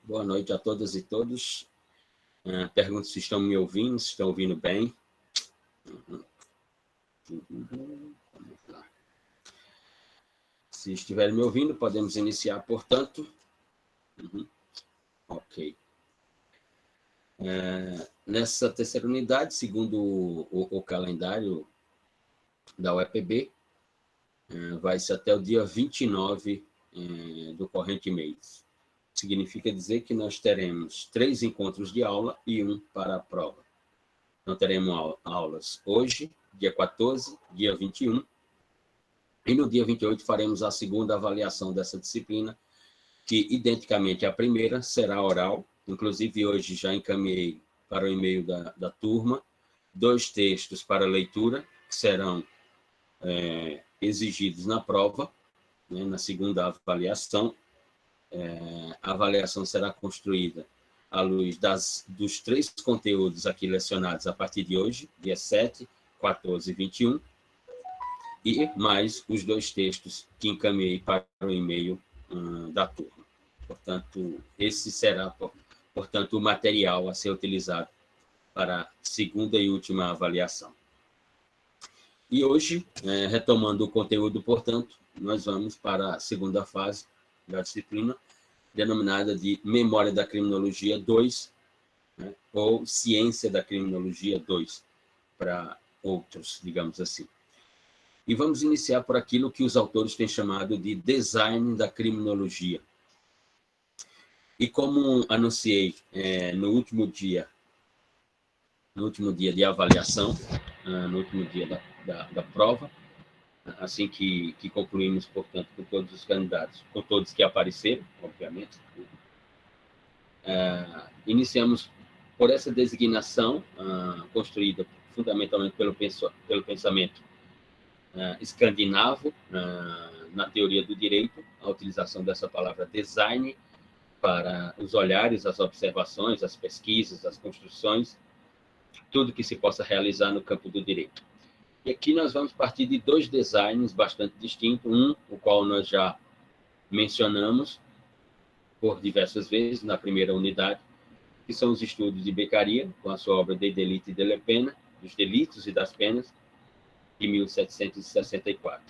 Boa noite a todas e todos. Pergunto se estão me ouvindo, se estão ouvindo bem. Vamos lá. Se estiverem me ouvindo, podemos iniciar, portanto. Ok. Nessa terceira unidade, segundo o calendário da UEPB, vai-se até o dia 29 do corrente mês. Significa dizer que nós teremos 3 encontros de aula e 1 para a prova. Então, teremos aulas hoje, dia 14, dia 21, e no dia 28 faremos a segunda avaliação dessa disciplina, que, identicamente à primeira, será oral. Inclusive, hoje já encaminhei para o e-mail da turma 2 textos para leitura, que serão exigidos na prova, né, na segunda avaliação. A avaliação será construída à luz dos 3 conteúdos aqui lecionados a partir de hoje, dia 7, 14 e 21, e mais os 2 textos que encaminhei para o e-mail da turma. Portanto, esse será, portanto, o material a ser utilizado para a segunda e última avaliação. E hoje, retomando o conteúdo, portanto, nós vamos para a segunda fase da disciplina, denominada de Memória da Criminologia 2, né, ou Ciência da Criminologia 2, para outros, digamos assim. E vamos iniciar por aquilo que os autores têm chamado de Design da Criminologia. E como anunciei no último dia de avaliação, no último dia da prova, assim que concluímos, portanto, com todos os candidatos, com todos que apareceram, obviamente, iniciamos por essa designação construída fundamentalmente pelo pensamento escandinavo, na teoria do direito, a utilização dessa palavra design para os olhares, as observações, as pesquisas, as construções, tudo que se possa realizar no campo do direito. E aqui nós vamos partir de 2 designs bastante distintos, o qual nós já mencionamos por diversas vezes na primeira unidade, que são os estudos de Beccaria, com a sua obra De Delito e delle Pena, dos delitos e das penas, de 1764.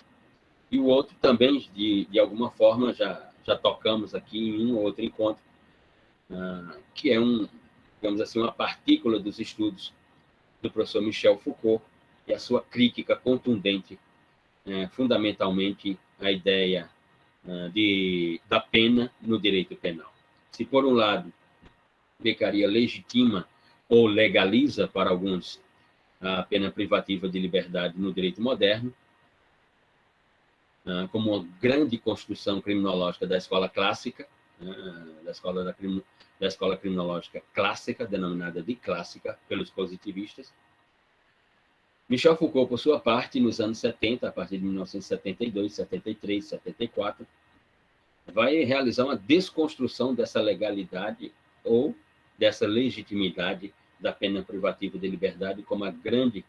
E o outro também, de alguma forma, já tocamos aqui em um ou outro encontro, que é digamos assim, uma partícula dos estudos do professor Michel Foucault e a sua crítica contundente, fundamentalmente, à ideia da pena no direito penal. Se, por um lado, Beccaria legitima ou legaliza, para alguns, a pena privativa de liberdade no direito moderno, como uma grande construção criminológica da escola clássica, da escola criminológica clássica, denominada de clássica pelos positivistas. Michel Foucault, por sua parte, nos anos 70, a partir de 1972, 73, 74, vai realizar uma desconstrução dessa legalidade ou dessa legitimidade da pena privativa de liberdade como a grande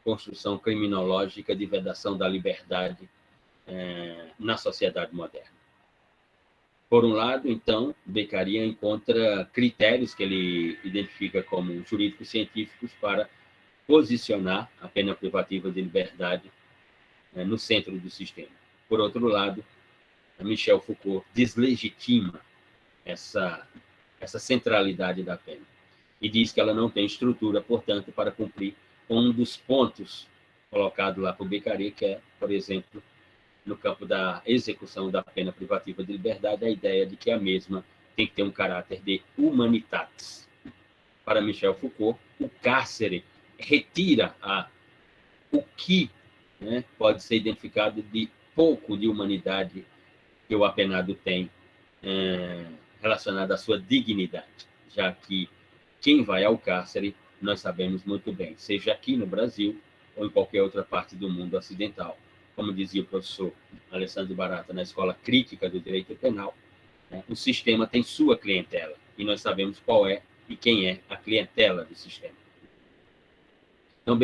construção criminológica de vedação da liberdade na sociedade moderna. Por um lado, então, Beccaria encontra critérios que ele identifica como jurídicos científicos para posicionar a pena privativa de liberdade no centro do sistema. Por outro lado, Michel Foucault deslegitima essa centralidade da pena e diz que ela não tem estrutura, portanto, para cumprir um dos pontos colocado lá por Beccaria, que é, por exemplo, no campo da execução da pena privativa de liberdade, a ideia de que a mesma tem que ter um caráter de humanitatis. Para Michel Foucault, o cárcere retira o que pode ser identificado de pouco de humanidade que o apenado tem relacionado à sua dignidade, já que quem vai ao cárcere, nós sabemos muito bem, seja aqui no Brasil ou em qualquer outra parte do mundo ocidental. Como dizia o professor Alessandro Barata na Escola Crítica do Direito Penal, o sistema tem sua clientela, e nós sabemos qual é e quem é a clientela do sistema. Então,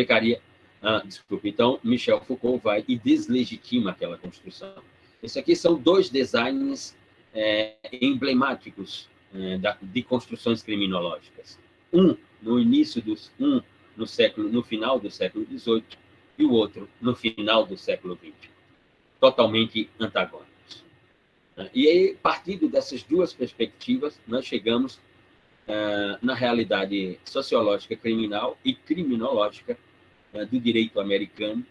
então, Michel Foucault vai e deslegitima aquela construção. Esses aqui são 2 designs emblemáticos de construções criminológicas. Um no final do século XVIII e o outro no final do século XX, totalmente antagônicos. E aí, partindo dessas duas perspectivas, nós chegamos na realidade sociológica criminal e criminológica do direito americano,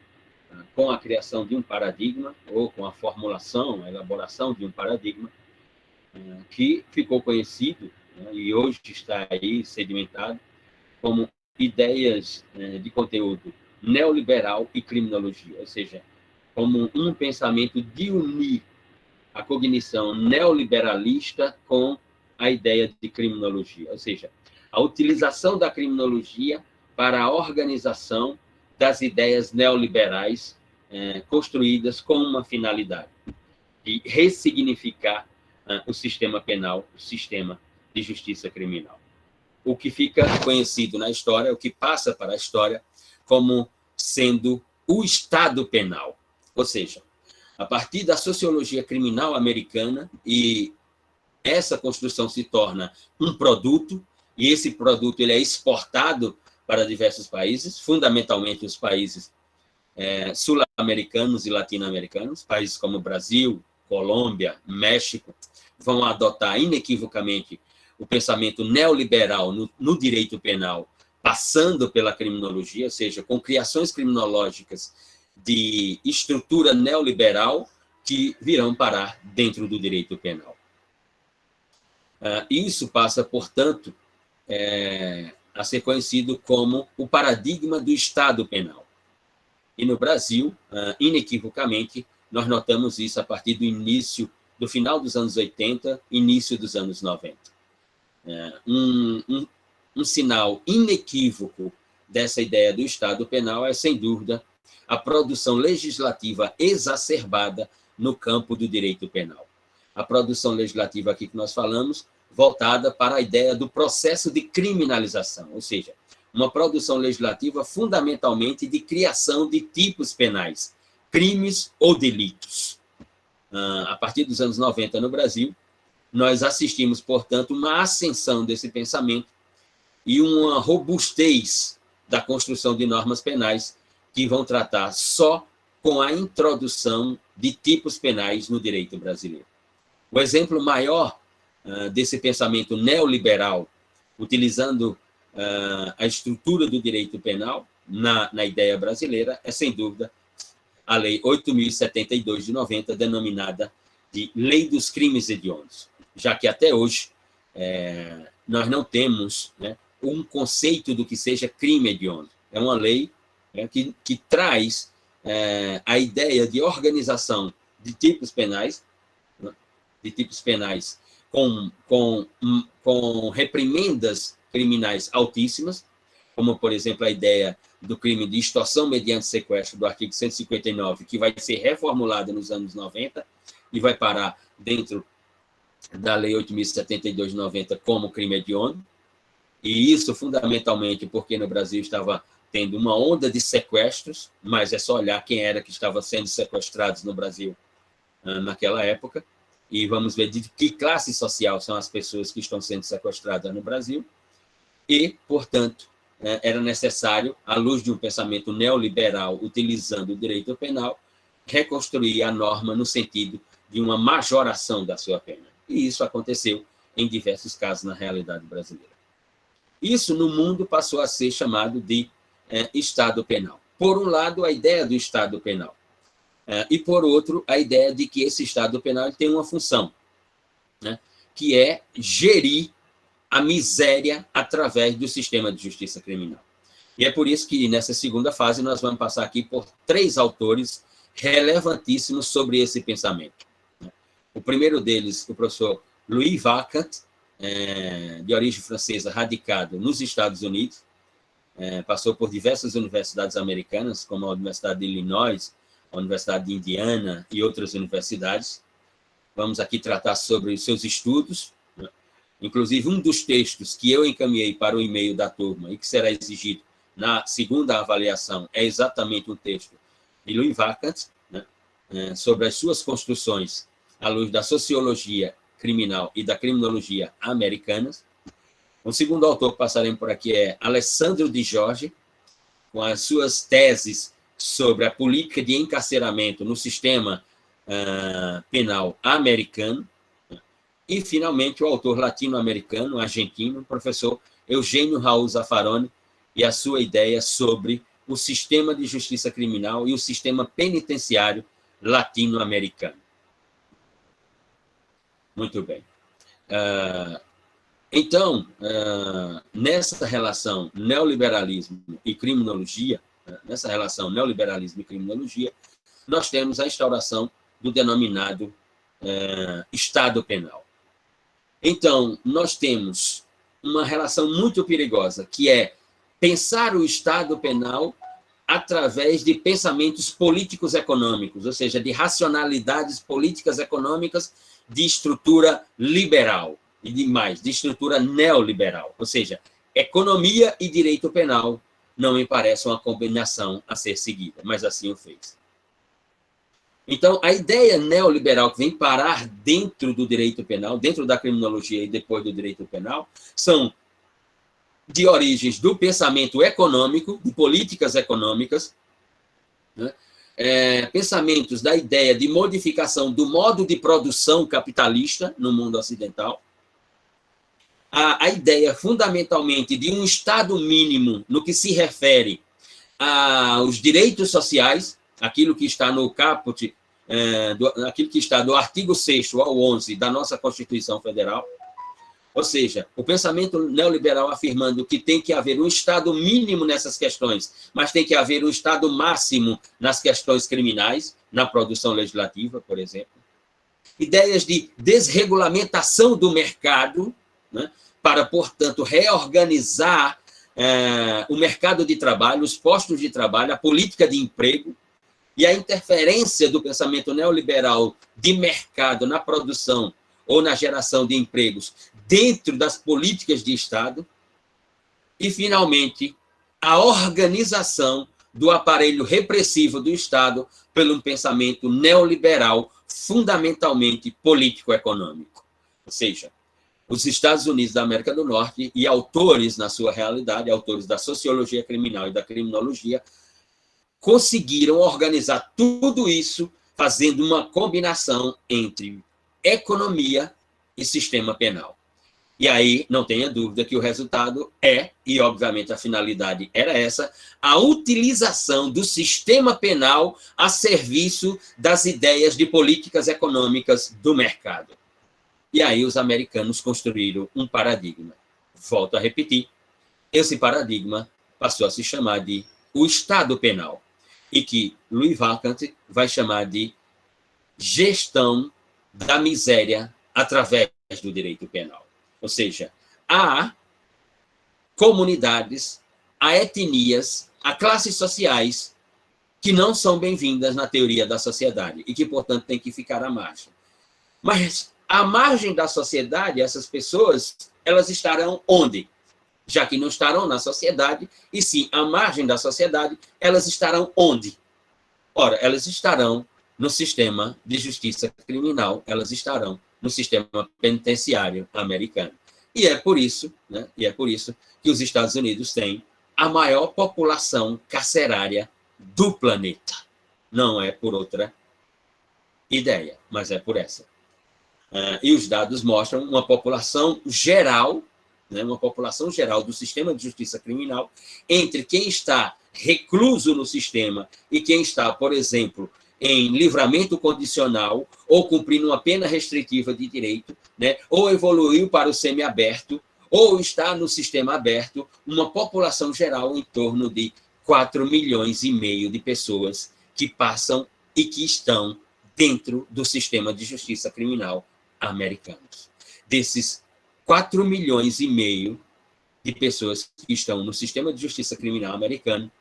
com a criação de um paradigma, ou com a formulação, a elaboração de um paradigma, que ficou conhecido, e hoje está aí sedimentado, como ideias de conteúdo neoliberal e criminologia, ou seja, como um pensamento de unir a cognição neoliberalista com a ideia de criminologia, ou seja, a utilização da criminologia para a organização das ideias neoliberais construídas com uma finalidade de ressignificar o sistema penal, o sistema de justiça criminal. O que fica conhecido na história, o que passa para a história como sendo o Estado penal, ou seja, a partir da sociologia criminal americana, e essa construção se torna um produto, e esse produto ele é exportado para diversos países, fundamentalmente os países sul-americanos e latino-americanos, países como Brasil, Colômbia, México, vão adotar inequivocamente o pensamento neoliberal no direito penal, passando pela criminologia, ou seja, com criações criminológicas de estrutura neoliberal que virão parar dentro do direito penal. Isso passa, portanto, a ser conhecido como o paradigma do Estado penal. E no Brasil, inequivocamente, nós notamos isso a partir do final dos anos 80, início dos anos 90. Um sinal inequívoco dessa ideia do Estado penal é, sem dúvida, a produção legislativa exacerbada no campo do direito penal. A produção legislativa aqui que nós falamos, voltada para a ideia do processo de criminalização, ou seja, uma produção legislativa fundamentalmente de criação de tipos penais, crimes ou delitos. A partir dos anos 90 no Brasil, nós assistimos, portanto, uma ascensão desse pensamento e uma robustez da construção de normas penais que vão tratar só com a introdução de tipos penais no direito brasileiro. O exemplo maior desse pensamento neoliberal, utilizando a estrutura do direito penal na ideia brasileira, é, sem dúvida, a Lei 8.072 de 90, denominada de Lei dos Crimes Hediondos, já que até hoje nós não temos um conceito do que seja crime hediondo. É uma lei que traz a ideia de organização de tipos penais com reprimendas criminais altíssimas, como, por exemplo, a ideia do crime de extorsão mediante sequestro do artigo 159, que vai ser reformulada nos anos 90 e vai parar dentro da Lei 8.072 de 90 como crime hediondo, e isso fundamentalmente porque no Brasil estava tendo uma onda de sequestros, mas é só olhar quem era que estava sendo sequestrados no Brasil naquela época, e vamos ver de que classe social são as pessoas que estão sendo sequestradas no Brasil, e, portanto, era necessário, à luz de um pensamento neoliberal, utilizando o direito penal, reconstruir a norma no sentido de uma majoração da sua pena. E isso aconteceu em diversos casos na realidade brasileira. Isso, no mundo, passou a ser chamado de Estado penal. Por um lado, a ideia do Estado penal. E, por outro, a ideia de que esse Estado penal tem uma função, que é gerir a miséria através do sistema de justiça criminal. E é por isso que, nessa segunda fase, nós vamos passar aqui por 3 autores relevantíssimos sobre esse pensamento. O primeiro deles, o professor Louis Vacant, de origem francesa, radicado nos Estados Unidos, passou por diversas universidades americanas, como a Universidade de Illinois, a Universidade de Indiana e outras universidades. Vamos aqui tratar sobre os seus estudos. Inclusive, um dos textos que eu encaminhei para o e-mail da turma e que será exigido na segunda avaliação é exatamente um texto de Louis Vacant, sobre as suas construções à luz da sociologia criminal e da criminologia americanas. O segundo autor que passaremos por aqui é Alessandro de Jorge, com as suas teses sobre a política de encarceramento no sistema penal americano. E, finalmente, o autor latino-americano, argentino, o professor Eugênio Raul Zaffaroni, e a sua ideia sobre o sistema de justiça criminal e o sistema penitenciário latino-americano. Muito bem. Então, nessa relação neoliberalismo e criminologia, nós temos a instauração do denominado Estado penal. Então, nós temos uma relação muito perigosa, que é pensar o Estado penal através de pensamentos políticos econômicos, ou seja, de racionalidades políticas econômicas de estrutura liberal e demais, de estrutura neoliberal, ou seja, economia e direito penal não me parece uma combinação a ser seguida, mas assim o fez. Então, a ideia neoliberal que vem parar dentro do direito penal, dentro da criminologia e depois do direito penal, são de origens do pensamento econômico, de políticas econômicas, né? Pensamentos da ideia de modificação do modo de produção capitalista no mundo ocidental, a ideia, fundamentalmente, de um Estado mínimo no que se refere aos direitos sociais, aquilo que está no caput, aquilo que está do artigo 6º ao 11 da nossa Constituição Federal, ou seja, o pensamento neoliberal afirmando que tem que haver um Estado mínimo nessas questões, mas tem que haver um Estado máximo nas questões criminais, na produção legislativa, por exemplo. Ideias de desregulamentação do mercado, né, para, portanto, reorganizar o mercado de trabalho, os postos de trabalho, a política de emprego, e a interferência do pensamento neoliberal de mercado na produção ou na geração de empregos dentro das políticas de Estado. E, finalmente, a organização do aparelho repressivo do Estado pelo um pensamento neoliberal fundamentalmente político-econômico. Ou seja, os Estados Unidos da América do Norte e autores na sua realidade, autores da sociologia criminal e da criminologia, conseguiram organizar tudo isso fazendo uma combinação entre economia e sistema penal. E aí, não tenha dúvida que o resultado é, e obviamente a finalidade era essa, a utilização do sistema penal a serviço das ideias de políticas econômicas do mercado. E aí os americanos construíram um paradigma. Volto a repetir, esse paradigma passou a se chamar de o Estado penal, e que Louis Vacant vai chamar de gestão da miséria através do direito penal. Ou seja, há comunidades, há etnias, há classes sociais que não são bem-vindas na teoria da sociedade e que, portanto, têm que ficar à margem. Mas, à margem da sociedade, essas pessoas, elas estarão onde? Já que não estarão na sociedade, e sim, à margem da sociedade, elas estarão onde? Ora, elas estarão no sistema de justiça criminal, elas estarão no sistema penitenciário americano. E é por isso, né, que os Estados Unidos têm a maior população carcerária do planeta. Não é por outra ideia, mas é por essa. E os dados mostram uma população geral, né, uma população geral do sistema de justiça criminal, entre quem está recluso no sistema e quem está, por exemplo, em livramento condicional, ou cumprindo uma pena restritiva de direito, né, ou evoluiu para o semiaberto, ou está no sistema aberto, uma população geral em torno de 4,5 milhões de pessoas que passam e que estão dentro do sistema de justiça criminal americano. Desses 4,5 milhões de pessoas que estão no sistema de justiça criminal americano,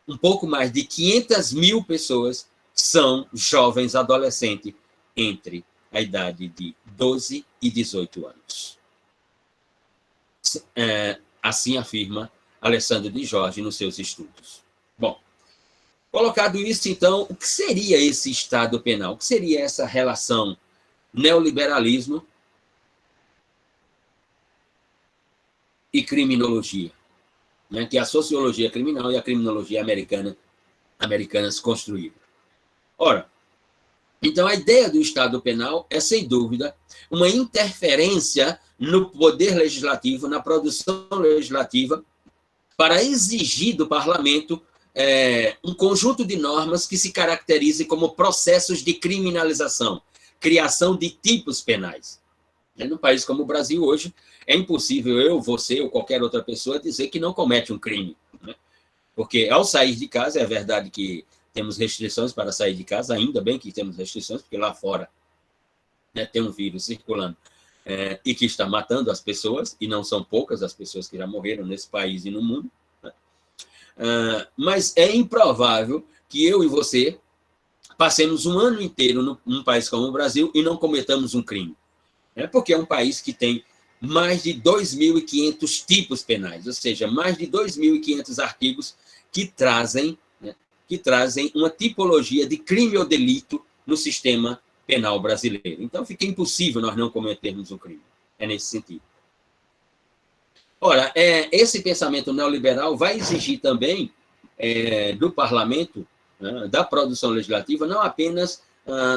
um pouco mais de 500 mil pessoas são jovens adolescentes entre a idade de 12 e 18 anos. Assim afirma Alessandro de Jorge nos seus estudos. Bom, colocado isso, então, o que seria esse Estado penal? O que seria essa relação neoliberalismo e criminologia, né, que a sociologia criminal e a criminologia americanas construíram. Ora, então a ideia do Estado Penal é, sem dúvida, uma interferência no poder legislativo, na produção legislativa, para exigir do parlamento um conjunto de normas que se caracterize como processos de criminalização, criação de tipos penais. Num país como o Brasil hoje, é impossível eu, você ou qualquer outra pessoa dizer que não comete um crime, né? Porque ao sair de casa, é verdade que temos restrições para sair de casa, ainda bem que temos restrições, porque lá fora, né, tem um vírus circulando e que está matando as pessoas, e não são poucas as pessoas que já morreram nesse país e no mundo, né? Mas é improvável que eu e você passemos um ano inteiro num país como o Brasil e não cometamos um crime. Porque é um país que tem mais de 2.500 tipos penais, ou seja, mais de 2.500 artigos que trazem uma tipologia de crime ou delito no sistema penal brasileiro. Então, fica impossível nós não cometermos um crime. É nesse sentido. Ora, esse pensamento neoliberal vai exigir também do parlamento, né, da produção legislativa, não apenas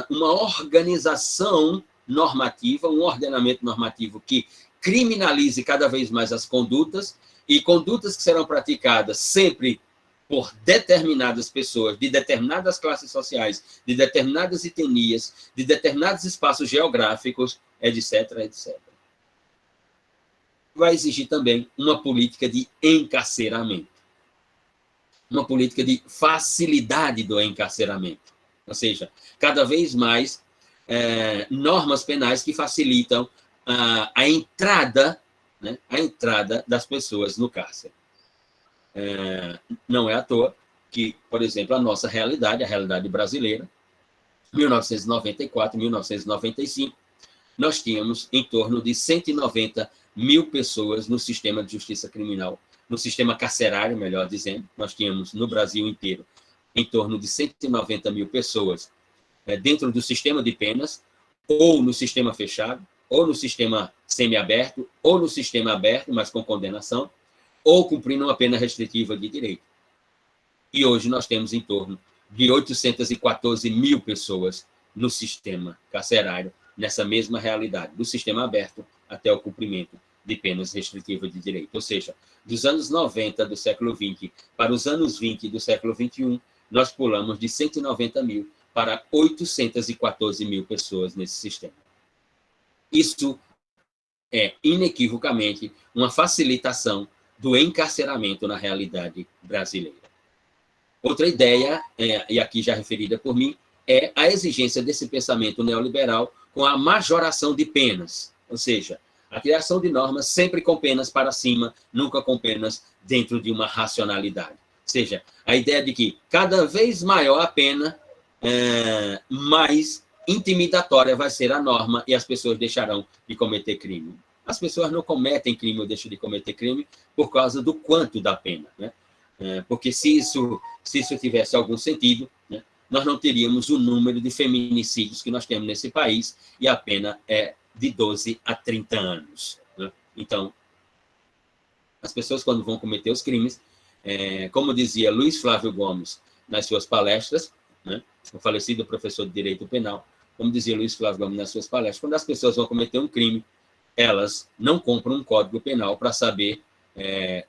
uma organização normativa, um ordenamento normativo que criminalize cada vez mais as condutas, e condutas que serão praticadas sempre por determinadas pessoas, de determinadas classes sociais, de determinadas etnias, de determinados espaços geográficos, etc., etc. Vai exigir também uma política de encarceramento, uma política de facilidade do encarceramento, ou seja, cada vez mais normas penais que facilitam a entrada, né, das pessoas no cárcere. Não é à toa que, por exemplo, a nossa realidade, a realidade brasileira, 1994, 1995, nós tínhamos em torno de 190 mil pessoas no sistema de justiça criminal, no sistema carcerário, melhor dizendo. Nós tínhamos no Brasil inteiro em torno de 190 mil pessoas dentro do sistema de penas, ou no sistema fechado, ou no sistema semiaberto, ou no sistema aberto, mas com condenação, ou cumprindo uma pena restritiva de direito. E hoje nós temos em torno de 814 mil pessoas no sistema carcerário, nessa mesma realidade, do sistema aberto até o cumprimento de penas restritivas de direito. Ou seja, dos anos 90 do século XX para os anos 20 do século XXI, nós pulamos de 190 mil para 814 mil pessoas nesse sistema. Isso é, inequivocamente, uma facilitação do encarceramento na realidade brasileira. Outra ideia, e aqui já referida por mim, é a exigência desse pensamento neoliberal com a majoração de penas, ou seja, a criação de normas sempre com penas para cima, nunca com penas dentro de uma racionalidade. Ou seja, a ideia de que cada vez maior a pena, mais intimidatória vai ser a norma e as pessoas deixarão de cometer crime. As pessoas não cometem crime ou deixam de cometer crime por causa do quanto da pena, né? Porque se isso tivesse algum sentido, né, nós não teríamos o número de feminicídios que nós temos nesse país, e a pena é de 12 a 30 anos. Né? Então, as pessoas, quando vão cometer os crimes, como dizia Luiz Flávio Gomes nas suas palestras, né, o falecido professor de Direito Penal, como dizia Luiz Flávio Gomes nas suas palestras, quando as pessoas vão cometer um crime, elas não compram um código penal para saber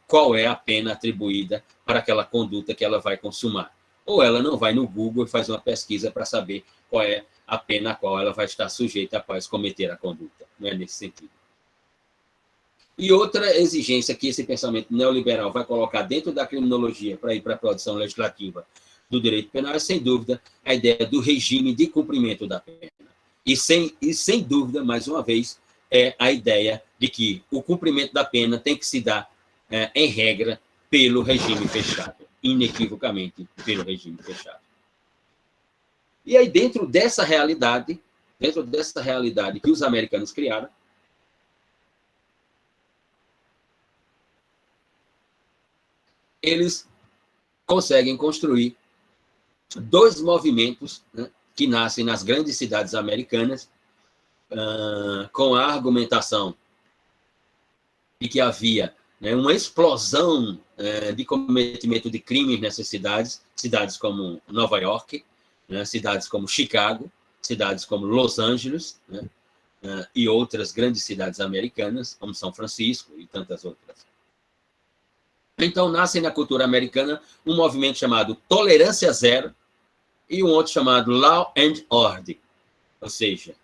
qual é a pena atribuída para aquela conduta que ela vai consumar. Ou ela não vai no Google e faz uma pesquisa para saber qual é a pena a qual ela vai estar sujeita após cometer a conduta. Não é nesse sentido. E outra exigência que esse pensamento neoliberal vai colocar dentro da criminologia para ir para a produção legislativa do direito penal é, sem dúvida, a ideia do regime de cumprimento da pena. E sem dúvida, mais uma vez, é a ideia de que o cumprimento da pena tem que se dar, em regra, pelo regime fechado, inequivocamente pelo regime fechado. E aí, dentro dessa realidade que os americanos criaram, eles conseguem construir dois movimentos, né, que nascem nas grandes cidades americanas, com a argumentação de que havia né, uma explosão de cometimento de crimes nessas cidades como Nova York, né, cidades como Chicago, cidades como Los Angeles, né, e outras grandes cidades americanas, como São Francisco e tantas outras. Então, nasce na cultura americana um movimento chamado Tolerância Zero e um outro chamado Law and Order, ou seja,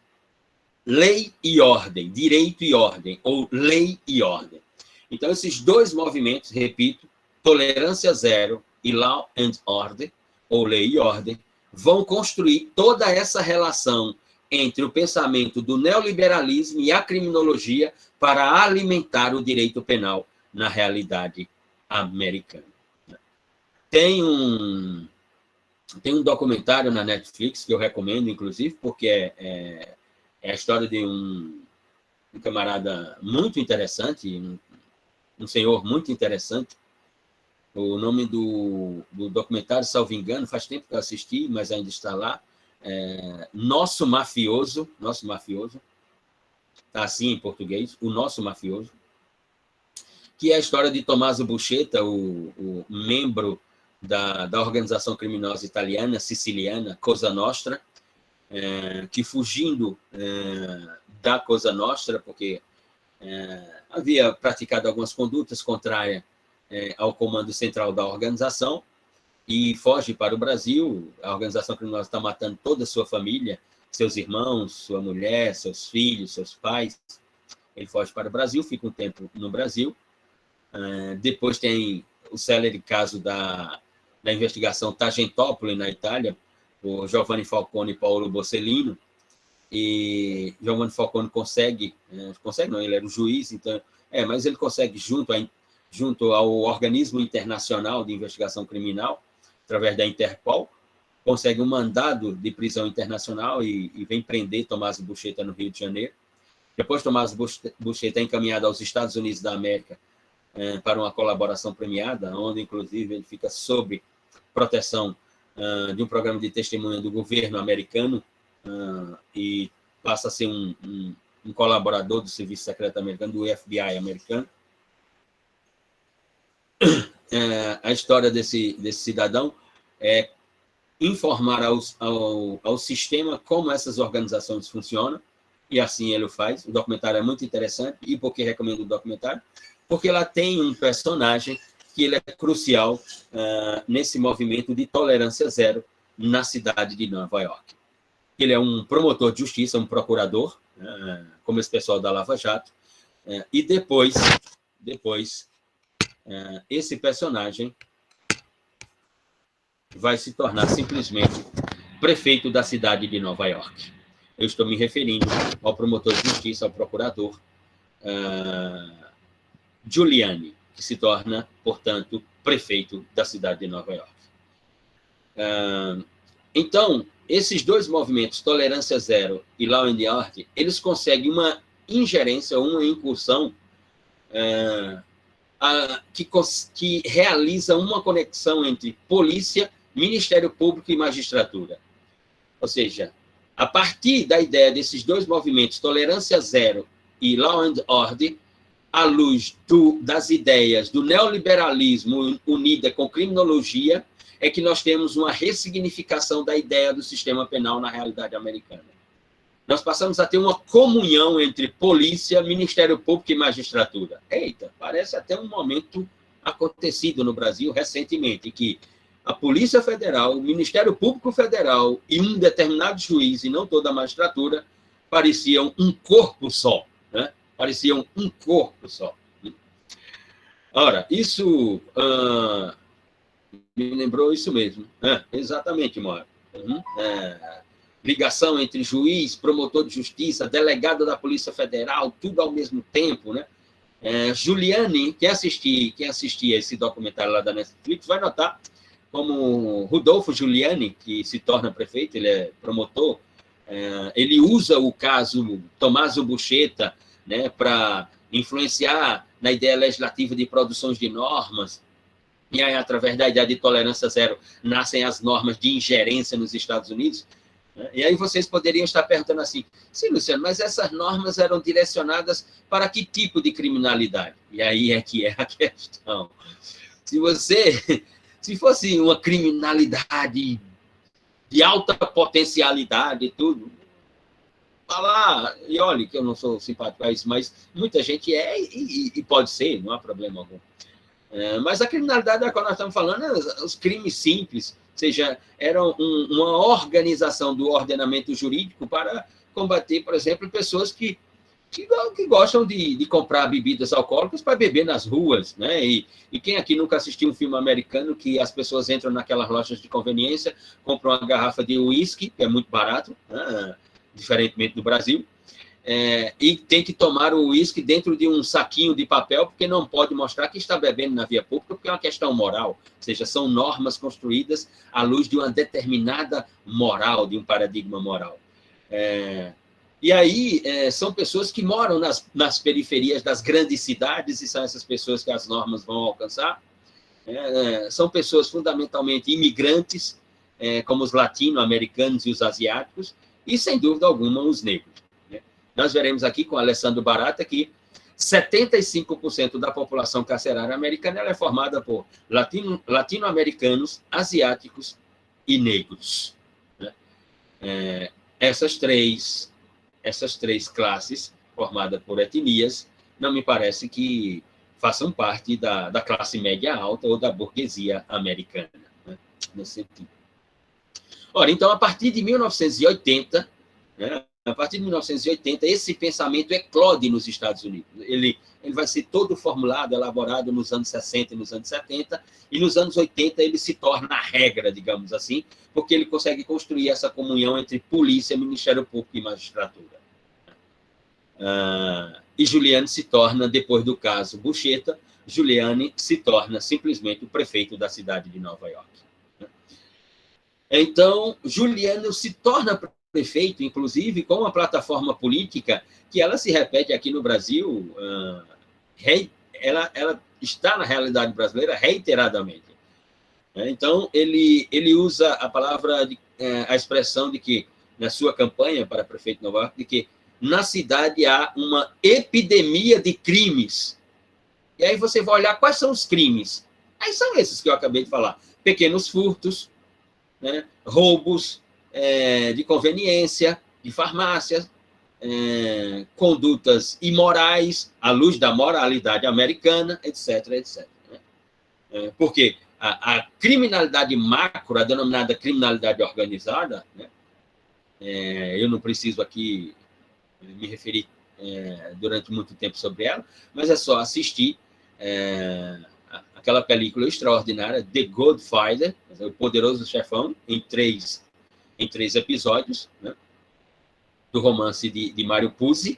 lei e ordem, direito e ordem, ou lei e ordem. Então, esses dois movimentos, repito, Tolerância Zero e Law and Order, ou lei e ordem, vão construir toda essa relação entre o pensamento do neoliberalismo e a criminologia para alimentar o direito penal na realidade americana. Tem um documentário na Netflix que eu recomendo, inclusive, porque é a história de um camarada muito interessante, um senhor muito interessante. O nome do documentário, salvo engano, faz tempo que eu assisti, mas ainda está lá, Nosso Mafioso, está assim em português, O Nosso Mafioso, que é a história de Tommaso Buscetta, o membro da organização criminosa italiana, siciliana, Cosa Nostra, que fugindo da Cosa Nostra, porque havia praticado algumas condutas contrárias ao comando central da organização, e foge para o Brasil. A organização criminosa está matando toda a sua família, seus irmãos, sua mulher, seus filhos, seus pais. Ele foge para o Brasil, fica um tempo no Brasil. Depois tem o célebre caso da investigação Tangentopoli, na Itália, por Giovanni Falcone e Paolo Borsellino. E Giovanni Falcone consegue não, ele era o juiz, então, mas ele consegue, junto ao organismo internacional de investigação criminal, através da Interpol, consegue um mandado de prisão internacional e vem prender Tommaso Buscetta no Rio de Janeiro. Depois, Tommaso Buscetta é encaminhado aos Estados Unidos da América para uma colaboração premiada, onde, inclusive, ele fica sob proteção de um programa de testemunha do governo americano e passa a ser um colaborador do Serviço Secreto americano, do FBI americano. A história desse cidadão é informar ao sistema como essas organizações funcionam, e assim ele o faz. O documentário é muito interessante. E por que recomendo o documentário? Porque ela tem um personagem que ele é crucial nesse movimento de tolerância zero na cidade de Nova York. Ele é um promotor de justiça, um procurador, como esse pessoal da Lava Jato, e depois esse personagem vai se tornar simplesmente prefeito da cidade de Nova York. Eu estou me referindo ao promotor de justiça, ao procurador Giuliani, que se torna, portanto, prefeito da cidade de Nova York. Então, esses dois movimentos, Tolerância Zero e Law and Order, eles conseguem uma ingerência, uma incursão que realiza uma conexão entre polícia, Ministério Público e magistratura. Ou seja, a partir da ideia desses dois movimentos, Tolerância Zero e Law and Order, à luz das ideias do neoliberalismo unida com criminologia, é que nós temos uma ressignificação da ideia do sistema penal na realidade americana. Nós passamos a ter uma comunhão entre polícia, Ministério Público e magistratura. Eita, parece até um momento acontecido no Brasil recentemente, que a Polícia Federal, o Ministério Público Federal e um determinado juiz, e não toda a magistratura, pareciam um corpo só, né? Pareciam um corpo só. Ora, isso me lembrou isso mesmo. Exatamente, Mauro. Ligação entre juiz, promotor de justiça, delegado da Polícia Federal, tudo ao mesmo tempo, né? Giuliani, quem assistia esse documentário lá da Netflix, vai notar como Rodolfo Giuliani, que se torna prefeito, ele é promotor, ele usa o caso Tommaso Buscetta, né, para influenciar na ideia legislativa de produções de normas, e aí, através da ideia de tolerância zero, nascem as normas de ingerência nos Estados Unidos. né? E aí vocês poderiam estar perguntando assim, sim, Luciano, mas essas normas eram direcionadas para que tipo de criminalidade? E aí é que é a questão. Se fosse uma criminalidade de alta potencialidade e tudo, falar, e olha que eu não sou simpático a isso, mas muita gente é e pode ser, não há problema algum. Mas a criminalidade da qual nós estamos falando, os crimes simples, ou seja, eram uma organização do ordenamento jurídico para combater, por exemplo, pessoas que gostam de comprar bebidas alcoólicas para beber nas ruas, né? E quem aqui nunca assistiu um filme americano que as pessoas entram naquelas lojas de conveniência, compram uma garrafa de uísque, que é muito barato, né? Diferentemente do Brasil, e tem que tomar o uísque dentro de um saquinho de papel, porque não pode mostrar que está bebendo na via pública, porque é uma questão moral, ou seja, são normas construídas à luz de uma determinada moral, de um paradigma moral. E aí são pessoas que moram nas periferias das grandes cidades, e são essas pessoas que as normas vão alcançar. São pessoas fundamentalmente imigrantes, como os latino-americanos e os asiáticos, e, sem dúvida alguma, os negros. Nós veremos aqui com Alessandro Barata que 75% da população carcerária americana ela é formada por latino-americanos, asiáticos e negros. Essas três classes, formadas por etnias, não me parece que façam parte da classe média alta ou da burguesia americana, né? Nesse sentido. Ora, então, a partir de 1980, né, esse pensamento eclode nos Estados Unidos. Ele vai ser todo formulado, elaborado nos anos 60 e nos anos 70, e nos anos 80 ele se torna a regra, digamos assim, porque ele consegue construir essa comunhão entre polícia, Ministério Público e magistratura. E Giuliani se torna, depois do caso Buscetta, Giuliani se torna simplesmente o prefeito da cidade de Nova York. Então, Giuliani se torna prefeito, inclusive, com uma plataforma política que ela se repete aqui no Brasil, ela está na realidade brasileira reiteradamente. Então, ele usa a palavra, a expressão de que, na sua campanha para prefeito de Nova York, de que na cidade há uma epidemia de crimes. E aí você vai olhar quais são os crimes. Aí são esses que eu acabei de falar. Pequenos furtos, né? Roubos de conveniência, de farmácias, condutas imorais, à luz da moralidade americana, etc., etc. Porque a criminalidade macro, a denominada criminalidade organizada, né? Eu não preciso aqui me referir durante muito tempo sobre ela, mas é só assistir aquela película extraordinária, The Godfather, o Poderoso Chefão, em três episódios, né? Do romance de Mário Puzo,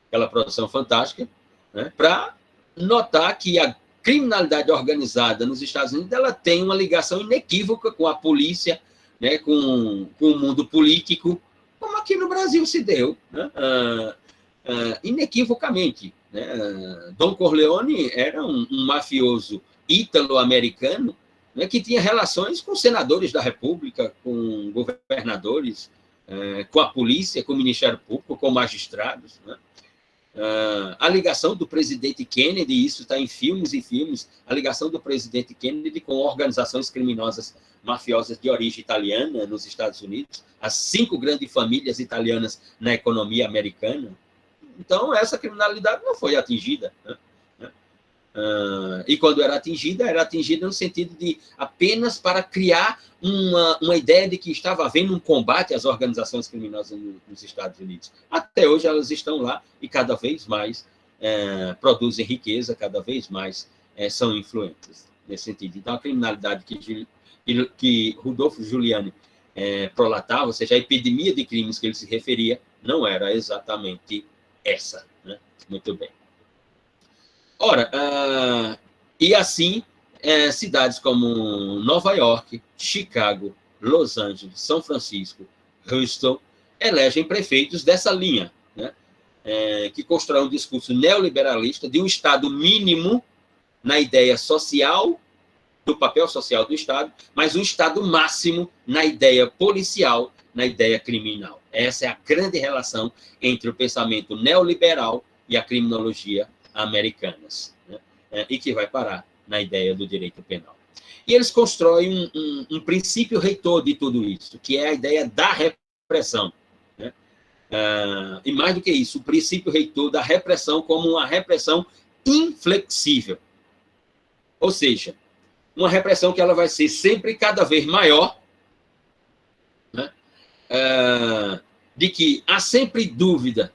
aquela produção fantástica, né? Para notar que a criminalidade organizada nos Estados Unidos ela tem uma ligação inequívoca com a polícia, né? com o mundo político, como aqui no Brasil se deu, né? Inequivocamente. Né? Don Corleone era um mafioso ítalo-americano, né, que tinha relações com senadores da República, com governadores, com a polícia, com o Ministério Público, com magistrados. Né? A ligação do presidente Kennedy, isso está em filmes e filmes, a ligação do presidente Kennedy com organizações criminosas mafiosas de origem italiana nos Estados Unidos, as 5 grandes famílias italianas na economia americana. Então, essa criminalidade não foi atingida. Né? E quando era atingida no sentido de apenas para criar uma ideia de que estava havendo um combate às organizações criminosas nos Estados Unidos. Até hoje elas estão lá e cada vez mais produzem riqueza, cada vez mais são influentes nesse sentido. Então, a criminalidade que Rudolfo Giuliani prolatava, ou seja, a epidemia de crimes que ele se referia, não era exatamente essa. Né? Muito bem. Ora, e assim, cidades como Nova York, Chicago, Los Angeles, São Francisco, Houston, elegem prefeitos dessa linha, né? Que constroem um discurso neoliberalista de um Estado mínimo na ideia social, do papel social do Estado, mas um Estado máximo na ideia policial na ideia criminal. Essa é a grande relação entre o pensamento neoliberal e a criminologia americanas, né? E que vai parar na ideia do direito penal. E eles constroem um princípio reitor de tudo isso, que é a ideia da repressão, né? E mais do que isso, o princípio reitor da repressão como uma repressão inflexível. Ou seja, uma repressão que ela vai ser sempre cada vez maior, né? De que há sempre dúvida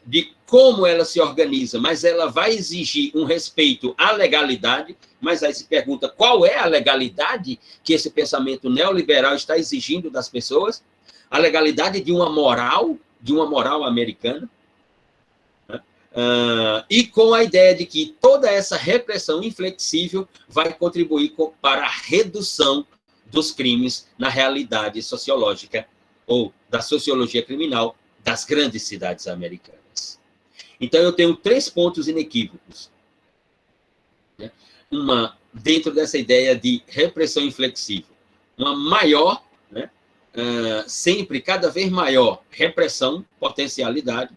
de como ela se organiza, mas ela vai exigir um respeito à legalidade, mas aí se pergunta qual é a legalidade que esse pensamento neoliberal está exigindo das pessoas? A legalidade de uma moral americana, né? E com a ideia de que toda essa repressão inflexível vai contribuir para a redução dos crimes na realidade sociológica ou da sociologia criminal das grandes cidades americanas. Então, eu tenho 3 pontos inequívocos, né? Dentro dessa ideia de repressão inflexível, uma maior, né? Sempre cada vez maior repressão, potencialidade,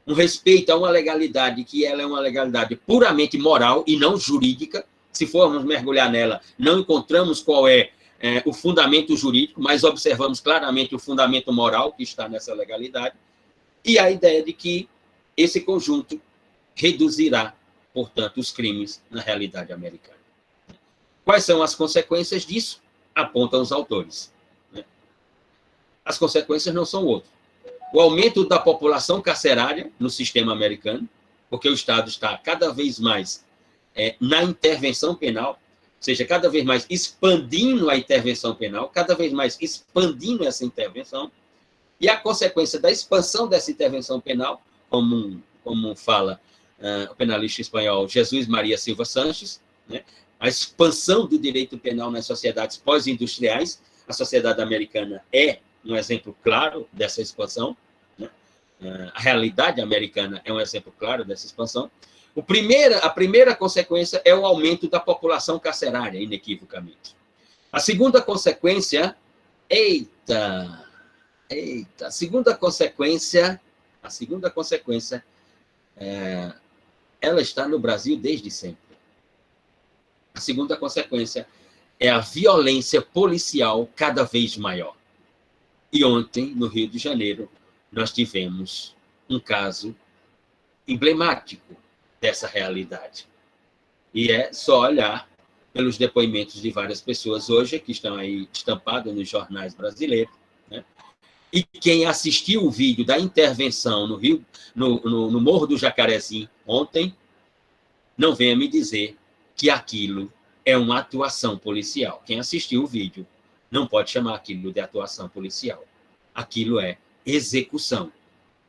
um respeito a uma legalidade que ela é uma legalidade puramente moral e não jurídica. Se formos mergulhar nela, não encontramos qual é o fundamento jurídico, mas observamos claramente o fundamento moral que está nessa legalidade, e a ideia de que esse conjunto reduzirá, portanto, os crimes na realidade americana. Quais são as consequências disso? Apontam os autores, né? As consequências não são outras. O aumento da população carcerária no sistema americano, porque o Estado está cada vez mais na intervenção penal, ou seja, cada vez mais expandindo a intervenção penal, cada vez mais expandindo essa intervenção, e a consequência da expansão dessa intervenção penal, como fala o penalista espanhol Jesus Maria Silva Sanches, né? A expansão do direito penal nas sociedades pós-industriais. A sociedade americana é um exemplo claro dessa expansão, né? A realidade americana é um exemplo claro dessa expansão. A primeira consequência é o aumento da população carcerária, inequivocamente. A segunda consequência, a segunda consequência, ela está no Brasil desde sempre. A segunda consequência é a violência policial cada vez maior. E ontem, no Rio de Janeiro, nós tivemos um caso emblemático dessa realidade. E é só olhar pelos depoimentos de várias pessoas hoje, que estão aí estampados nos jornais brasileiros, né? E quem assistiu o vídeo da intervenção no Rio, no Morro do Jacarezinho ontem, não venha me dizer que aquilo é uma atuação policial. Quem assistiu o vídeo não pode chamar aquilo de atuação policial. Aquilo é execução.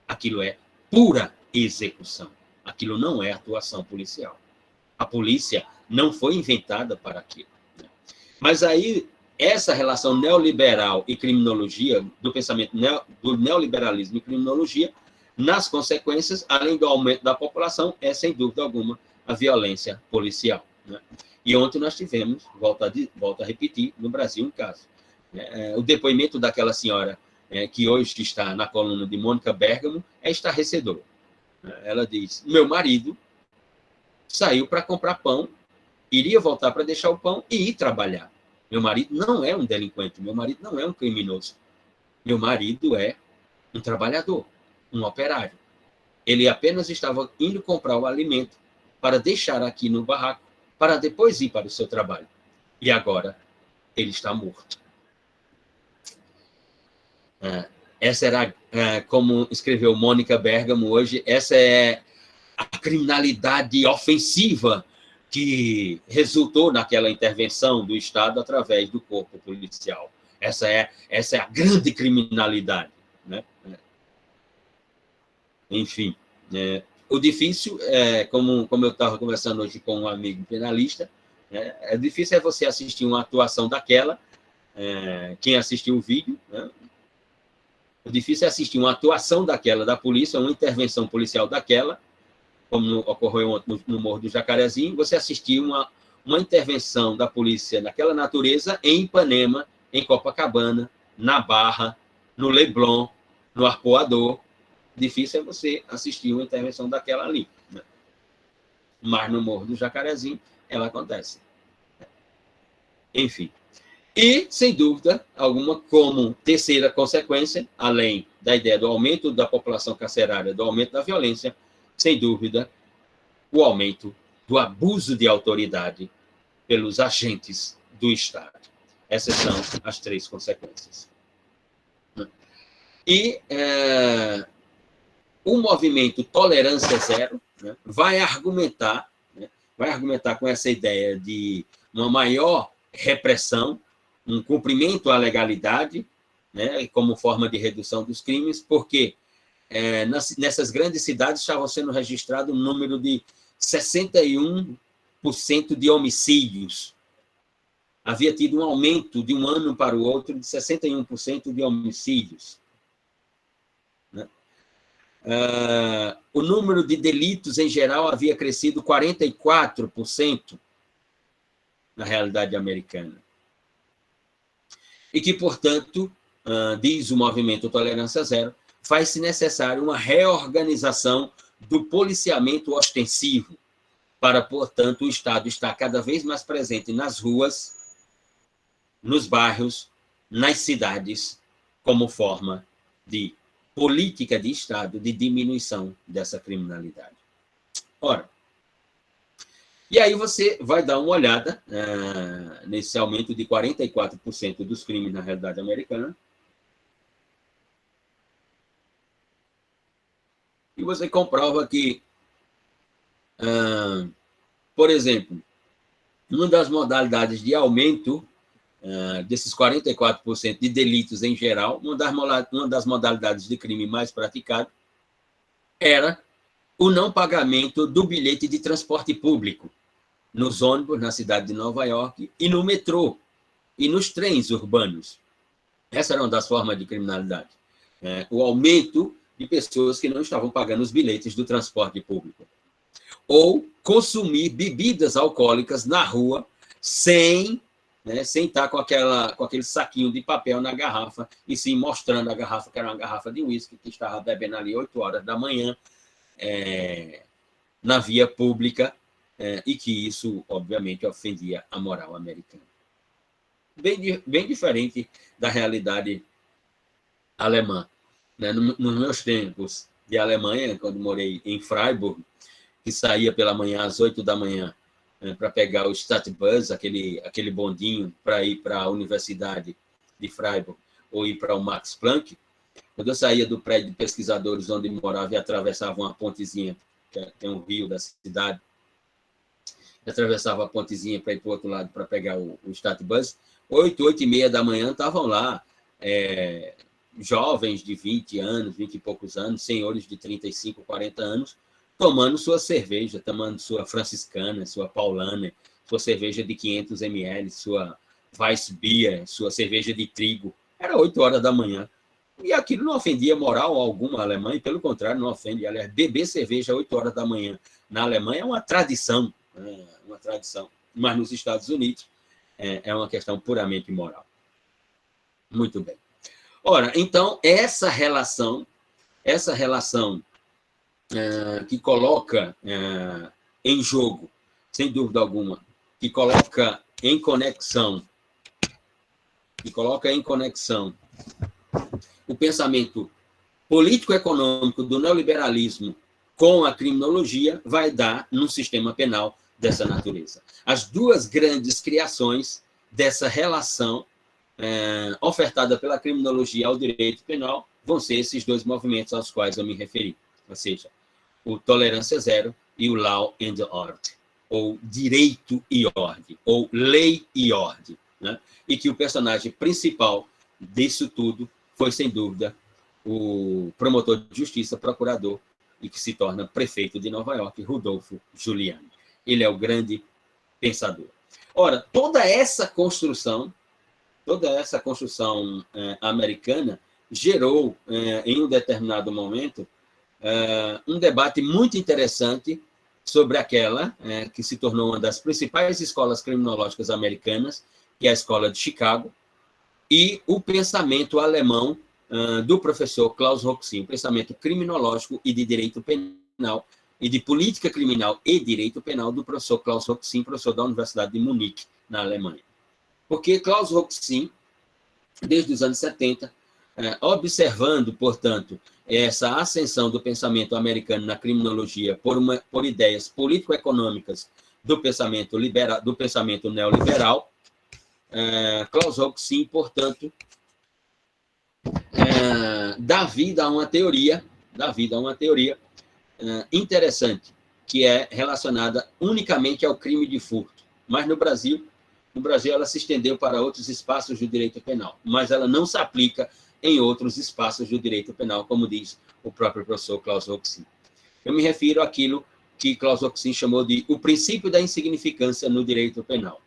Aquilo é pura execução. Aquilo não é atuação policial. A polícia não foi inventada para aquilo, né? Mas aí, essa relação neoliberal e criminologia, do pensamento do neoliberalismo e criminologia, nas consequências, além do aumento da população, é, sem dúvida alguma, a violência policial, né? E ontem nós tivemos, volto a repetir, no Brasil um caso. O depoimento daquela senhora, que hoje está na coluna de Mônica Bergamo, é estarrecedor. Ela diz: meu marido saiu para comprar pão, iria voltar para deixar o pão e ir trabalhar. Meu marido não é um delinquente, meu marido não é um criminoso. Meu marido é um trabalhador, um operário. Ele apenas estava indo comprar o alimento para deixar aqui no barraco, para depois ir para o seu trabalho. E agora ele está morto. Essa era, como escreveu Mônica Bergamo hoje, essa é a criminalidade ofensiva que resultou naquela intervenção do Estado através do corpo policial. Essa é a grande criminalidade, né? Enfim, o difícil, como eu estava conversando hoje com um amigo penalista, difícil é você assistir uma atuação daquela, quem assistiu o vídeo, né? O difícil é assistir uma atuação daquela da polícia, uma intervenção policial daquela, como ocorreu no Morro do Jacarezinho, você assistir uma intervenção da polícia naquela natureza em Ipanema, em Copacabana, na Barra, no Leblon, no Arpoador. Difícil é você assistir uma intervenção daquela ali, né? Mas no Morro do Jacarezinho, ela acontece. Enfim. E, sem dúvida alguma, como terceira consequência, além da ideia do aumento da população carcerária, do aumento da violência, sem dúvida, o aumento do abuso de autoridade pelos agentes do Estado. Essas são as três consequências. E o movimento Tolerância Zero, né, vai argumentar com essa ideia de uma maior repressão, um cumprimento à legalidade, né, como forma de redução dos crimes, porque nessas grandes cidades estava sendo registrado um número de 61% de homicídios. Havia tido um aumento de um ano para o outro de 61% de homicídios. Né? O número de delitos, em geral, havia crescido 44% na realidade americana. E que, portanto, diz o movimento Tolerância Zero, faz-se necessário uma reorganização do policiamento ostensivo para, portanto, o Estado estar cada vez mais presente nas ruas, nos bairros, nas cidades, como forma de política de Estado de diminuição dessa criminalidade. Ora, e aí você vai dar uma olhada nesse aumento de 44% dos crimes na realidade americana, e você comprova que, por exemplo, uma das modalidades de aumento desses 44% de delitos em geral, uma das modalidades de crime mais praticado era o não pagamento do bilhete de transporte público nos ônibus na cidade de Nova York e no metrô e nos trens urbanos. Essa era uma das formas de criminalidade. O aumento de pessoas que não estavam pagando os bilhetes do transporte público. Ou consumir bebidas alcoólicas na rua sem estar com aquele saquinho de papel na garrafa e sim mostrando a garrafa, que era uma garrafa de uísque, que estava bebendo ali 8 horas da manhã, na via pública, e que isso, obviamente, ofendia a moral americana. Bem diferente da realidade alemã. Nos meus tempos de Alemanha, quando morei em Freiburg, que saía pela manhã, às 8 da manhã, para pegar o Stadtbus, aquele bondinho para ir para a Universidade de Freiburg ou ir para o Max Planck. Quando eu saía do prédio de pesquisadores onde morava e atravessava uma pontezinha, que tem um rio da cidade, atravessava a pontezinha para ir para o outro lado para pegar o Stadtbus, 8h30 da manhã estavam lá jovens de 20 anos, 20 e poucos anos, senhores de 35, 40 anos, tomando sua cerveja, tomando sua franciscana, sua paulana, sua cerveja de 500 ml, sua Weissbier, sua cerveja de trigo. Era 8 horas da manhã. E aquilo não ofendia moral alguma à Alemanha, pelo contrário, não ofende. Aliás, beber cerveja 8 horas da manhã na Alemanha é uma tradição, mas nos Estados Unidos é uma questão puramente moral. Muito bem. Ora, então, essa relação que coloca em jogo, sem dúvida alguma, que coloca em conexão o pensamento político-econômico do neoliberalismo com a criminologia, vai dar num sistema penal dessa natureza. As duas grandes criações dessa relação ofertada pela criminologia ao direito penal vão ser esses dois movimentos aos quais eu me referi, ou seja, o Tolerância Zero e o Law and Order, ou Direito e Ordem, ou Lei e Ordem, né? E que o personagem principal disso tudo foi, sem dúvida, o promotor de justiça, procurador, e que se torna prefeito de Nova York, Rudolfo Giuliani. Ele é o grande pensador. Ora, toda essa construção americana gerou, em um determinado momento, um debate muito interessante sobre aquela que se tornou uma das principais escolas criminológicas americanas, que é a Escola de Chicago, e o pensamento alemão do professor Klaus Roxin, o pensamento criminológico e de direito penal, e de política criminal e direito penal do professor Klaus Roxin, professor da Universidade de Munique, na Alemanha. Porque Klaus Roxin, desde os anos 70, observando, portanto, essa ascensão do pensamento americano na criminologia por ideias político-econômicas do pensamento neoliberal, Klaus Roxin, portanto, dá vida a uma teoria interessante, que é relacionada unicamente ao crime de furto. Mas no Brasil ela se estendeu para outros espaços do direito penal, mas ela não se aplica em outros espaços do direito penal, como diz o próprio professor Klaus Roxin. Eu me refiro àquilo que Klaus Roxin chamou de o princípio da insignificância no direito penal.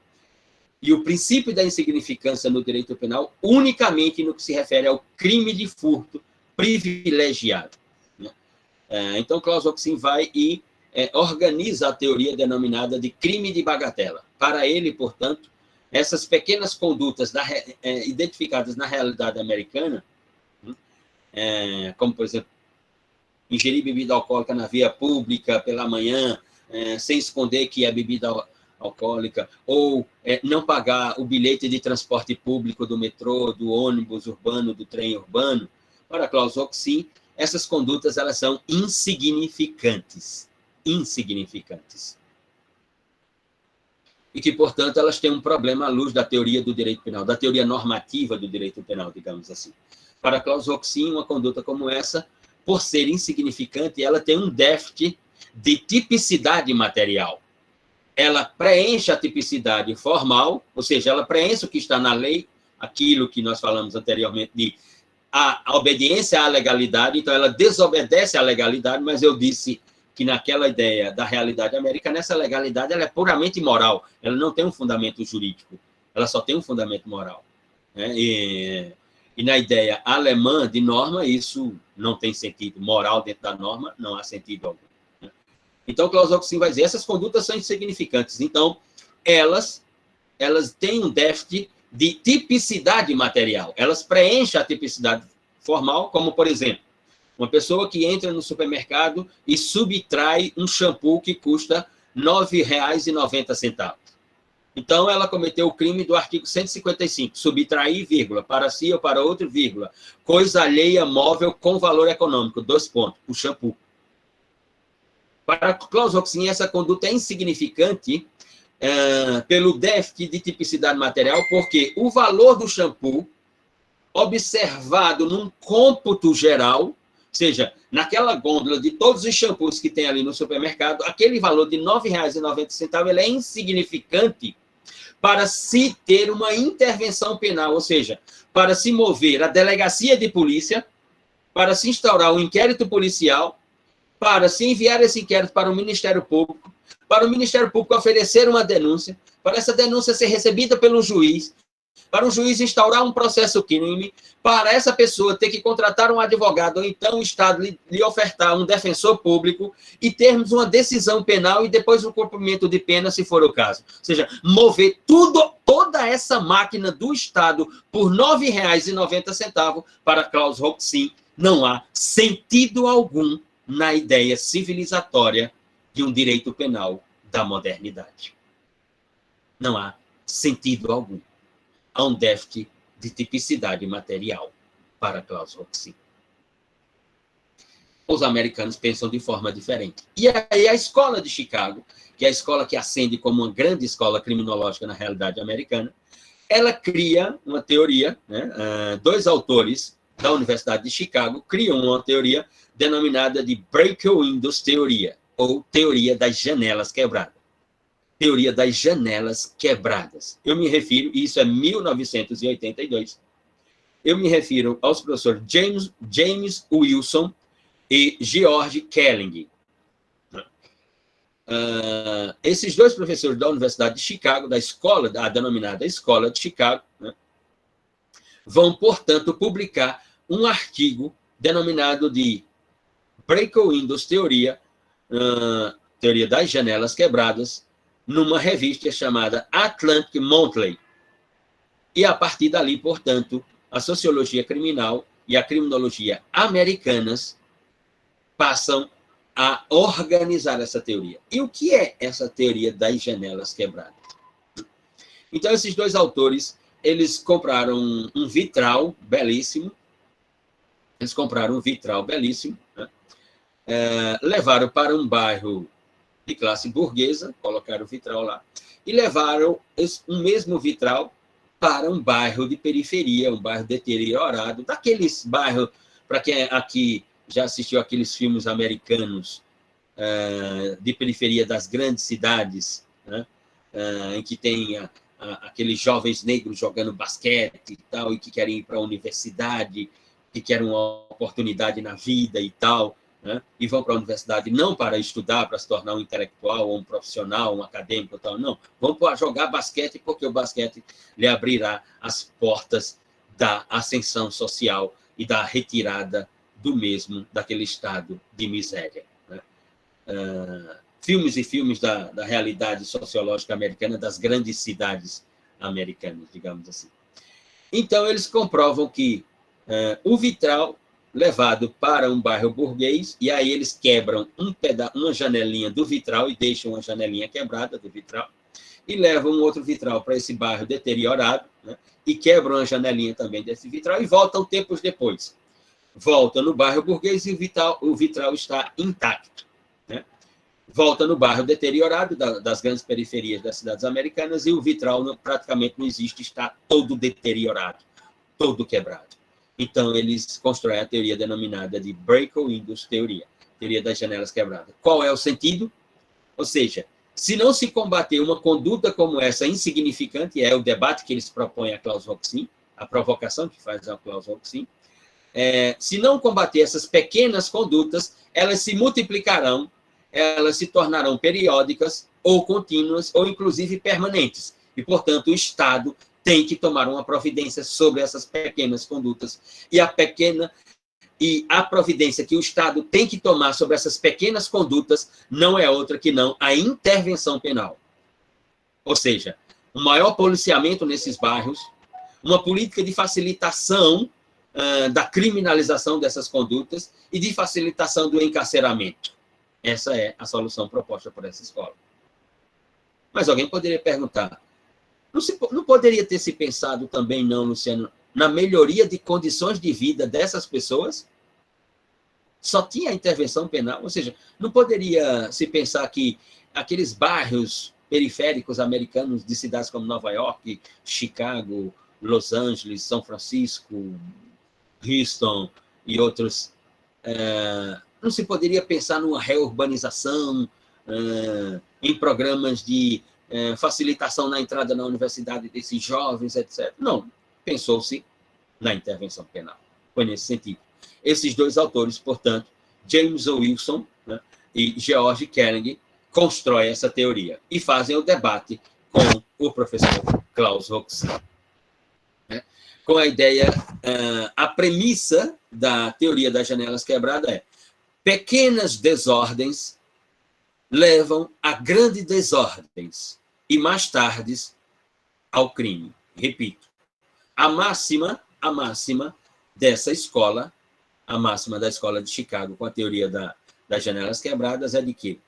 E o princípio da insignificância no direito penal unicamente no que se refere ao crime de furto privilegiado. Então, Klaus Roxin vai e organiza a teoria denominada de crime de bagatela. Para ele, portanto, essas pequenas condutas identificadas na realidade americana, como, por exemplo, ingerir bebida alcoólica na via pública pela manhã, sem esconder que é bebida alcoólica, ou não pagar o bilhete de transporte público do metrô, do ônibus urbano, do trem urbano, para Klaus Roxin, essas condutas elas são insignificantes. E que, portanto, elas têm um problema à luz da teoria do direito penal, da teoria normativa do direito penal, digamos assim. Para Klaus Roxin, uma conduta como essa, por ser insignificante, ela tem um déficit de tipicidade material. Ela preenche a tipicidade formal, ou seja, ela preenche o que está na lei, aquilo que nós falamos anteriormente de a obediência à legalidade, então ela desobedece à legalidade, mas eu disse que naquela ideia da realidade americana, essa legalidade ela é puramente moral, ela não tem um fundamento jurídico, ela só tem um fundamento moral. E na ideia alemã de norma, isso não tem sentido. Moral dentro da norma, não há sentido algum. Então, Klaus Roxin vai dizer, essas condutas são insignificantes. Então, elas têm um déficit de tipicidade material. Elas preenchem a tipicidade formal, como, por exemplo, uma pessoa que entra no supermercado e subtrai um shampoo que custa R$ 9,90. Então, ela cometeu o crime do artigo 155, subtrair, vírgula, para si ou para outro, vírgula, coisa alheia móvel com valor econômico, 2 pontos, o shampoo. Para Klaus Roxin, essa conduta é insignificante pelo déficit de tipicidade material, porque o valor do shampoo, observado num cômputo geral, ou seja, naquela gôndola de todos os shampoos que tem ali no supermercado, aquele valor de R$ 9,90 ele é insignificante para se ter uma intervenção penal, ou seja, para se mover a delegacia de polícia, para se instaurar um inquérito policial, para se enviar esse inquérito para o Ministério Público, para o Ministério Público oferecer uma denúncia, para essa denúncia ser recebida pelo juiz, para o juiz instaurar um processo crime, para essa pessoa ter que contratar um advogado, ou então o Estado lhe ofertar um defensor público e termos uma decisão penal e depois o cumprimento de pena, se for o caso. Ou seja, mover toda essa máquina do Estado por R$ 9,90 para Klaus Roxin não há sentido algum na ideia civilizatória de um direito penal da modernidade. Não há sentido algum. Há um déficit de tipicidade material para Klaus Roxin. Os americanos pensam de forma diferente. E aí a escola de Chicago, que é a escola que ascende como uma grande escola criminológica na realidade americana, ela cria uma teoria, dois autores da Universidade de Chicago criam uma teoria denominada de break-windows teoria, ou teoria das janelas quebradas. Teoria das janelas quebradas. Eu me refiro, e isso é 1982, eu me refiro aos professores James Wilson e George Kelling. Esses dois professores da Universidade de Chicago, da denominada Escola de Chicago, vão, portanto, publicar um artigo denominado de Break-Windows Teoria, Teoria das Janelas Quebradas, numa revista chamada Atlantic Monthly. E, a partir dali, portanto, a sociologia criminal e a criminologia americanas passam a organizar essa teoria. E o que é essa teoria das janelas quebradas? Então, esses dois autores, eles compraram um vitral belíssimo, né? Levaram para um bairro de classe burguesa, colocaram o vitral lá, e levaram um mesmo vitral para um bairro de periferia, um bairro deteriorado, daqueles bairros, para quem aqui já assistiu aqueles filmes americanos de periferia das grandes cidades, né? Em que tem aqueles jovens negros jogando basquete e tal, e que querem ir para a universidade, que querem uma oportunidade na vida e tal, né? E vão para a universidade não para estudar, para se tornar um intelectual, ou um profissional, um acadêmico, tal, não. Vão para jogar basquete, porque o basquete lhe abrirá as portas da ascensão social e da retirada do mesmo, daquele estado de miséria, né? Filmes e filmes da realidade sociológica americana, das grandes cidades americanas, digamos assim. Então, eles comprovam que o vitral levado para um bairro burguês, e aí eles quebram uma janelinha do vitral e deixam uma janelinha quebrada do vitral, e levam um outro vitral para esse bairro deteriorado, né? E quebram a janelinha também desse vitral e voltam tempos depois. Volta no bairro burguês e o vitral está intacto, né? Volta no bairro deteriorado das grandes periferias das cidades americanas e o vitral praticamente não existe, está todo deteriorado, todo quebrado. Então, eles constroem a teoria denominada de Break Windows teoria das janelas quebradas. Qual é o sentido? Ou seja, se não se combater uma conduta como essa insignificante, é o debate que eles propõem a Klaus Roxin, a provocação que faz a Klaus Roxin, se não combater essas pequenas condutas, elas se multiplicarão, elas se tornarão periódicas ou contínuas ou, inclusive, permanentes. E, portanto, o Estado tem que tomar uma providência sobre essas pequenas condutas. E a providência que o Estado tem que tomar sobre essas pequenas condutas não é outra que não a intervenção penal. Ou seja, um maior policiamento nesses bairros, uma política de facilitação da criminalização dessas condutas e de facilitação do encarceramento. Essa é a solução proposta por essa escola. Mas alguém poderia perguntar, não poderia ter se pensado também, não, Luciano, na melhoria de condições de vida dessas pessoas? Só tinha a intervenção penal, ou seja, não poderia se pensar que aqueles bairros periféricos americanos de cidades como Nova York, Chicago, Los Angeles, São Francisco, Houston e outros, não se poderia pensar numa reurbanização, em programas de facilitação na entrada na universidade desses jovens, etc. Não, pensou-se na intervenção penal. Foi nesse sentido. Esses dois autores, portanto, James Wilson, né, e George Kelling, constroem essa teoria e fazem o debate com o professor Klaus Roxin. Com a ideia, a premissa da teoria das janelas quebradas é: pequenas desordens levam a grandes desordens e, mais tarde, ao crime. Repito, a máxima dessa escola, a máxima da escola de Chicago, com a teoria das janelas quebradas, é de que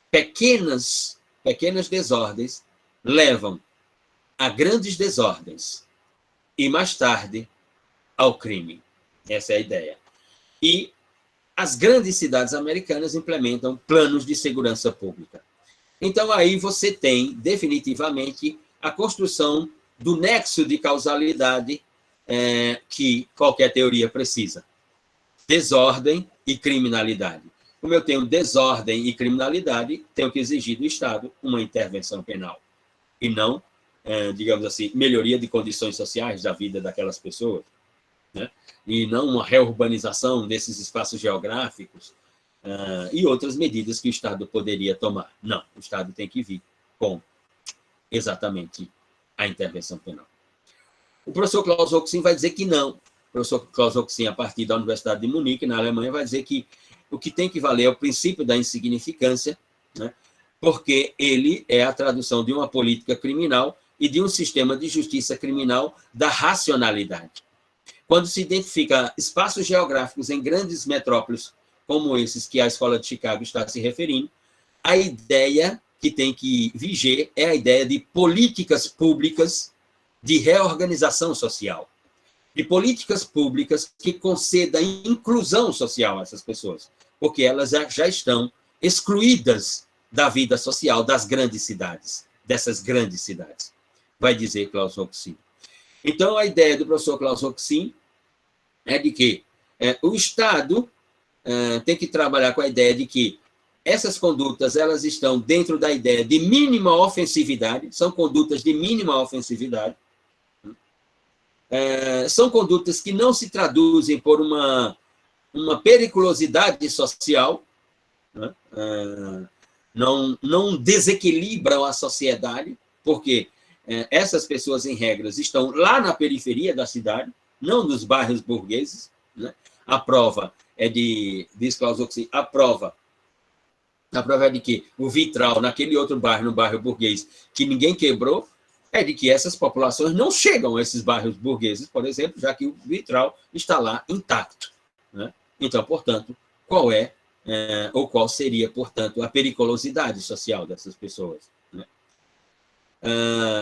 pequenas desordens levam a grandes desordens e, mais tarde, ao crime. Essa é a ideia. E as grandes cidades americanas implementam planos de segurança pública. Então, aí você tem, definitivamente, a construção do nexo de causalidade que qualquer teoria precisa. Desordem e criminalidade. Como eu tenho desordem e criminalidade, tenho que exigir do Estado uma intervenção penal. E não, digamos assim, melhoria de condições sociais da vida daquelas pessoas, né? E não uma reurbanização desses espaços geográficos e outras medidas que o Estado poderia tomar. Não, o Estado tem que vir com exatamente a intervenção penal. O professor Klaus Roxin vai dizer que não. O professor Klaus Roxin, a partir da Universidade de Munique, na Alemanha, vai dizer que o que tem que valer é o princípio da insignificância, né? Porque ele é a tradução de uma política criminal e de um sistema de justiça criminal da racionalidade. Quando se identifica espaços geográficos em grandes metrópoles, como esses que a Escola de Chicago está se referindo, a ideia que tem que viger é a ideia de políticas públicas de reorganização social, de políticas públicas que concedam inclusão social a essas pessoas, porque elas já estão excluídas da vida social das grandes cidades, dessas grandes cidades, vai dizer Klaus Roxin. Então, a ideia do professor Klaus Roxin é de que o Estado tem que trabalhar com a ideia de que essas condutas elas estão dentro da ideia de mínima ofensividade, são condutas de mínima ofensividade, são condutas que não se traduzem por uma periculosidade social, né? Não desequilibram a sociedade, porque essas pessoas, em regras, estão lá na periferia da cidade, não nos bairros burgueses, né? A prova é diz Klaus Roxin, a prova é de que o vitral, naquele outro bairro, no bairro burguês, que ninguém quebrou, é de que essas populações não chegam a esses bairros burgueses, por exemplo, já que o vitral está lá intacto, né? Então, portanto, qual seria, portanto, a periculosidade social dessas pessoas, né?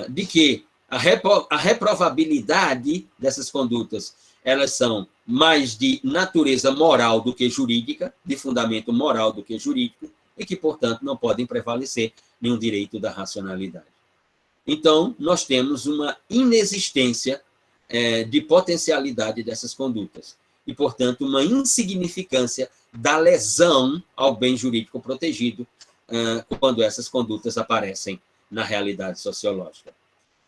De que a reprovabilidade dessas condutas, elas são mais de natureza moral do que jurídica, de fundamento moral do que jurídico, e que, portanto, não podem prevalecer nenhum direito da racionalidade. Então, nós temos uma inexistência de potencialidade dessas condutas, e, portanto, uma insignificância da lesão ao bem jurídico protegido quando essas condutas aparecem na realidade sociológica.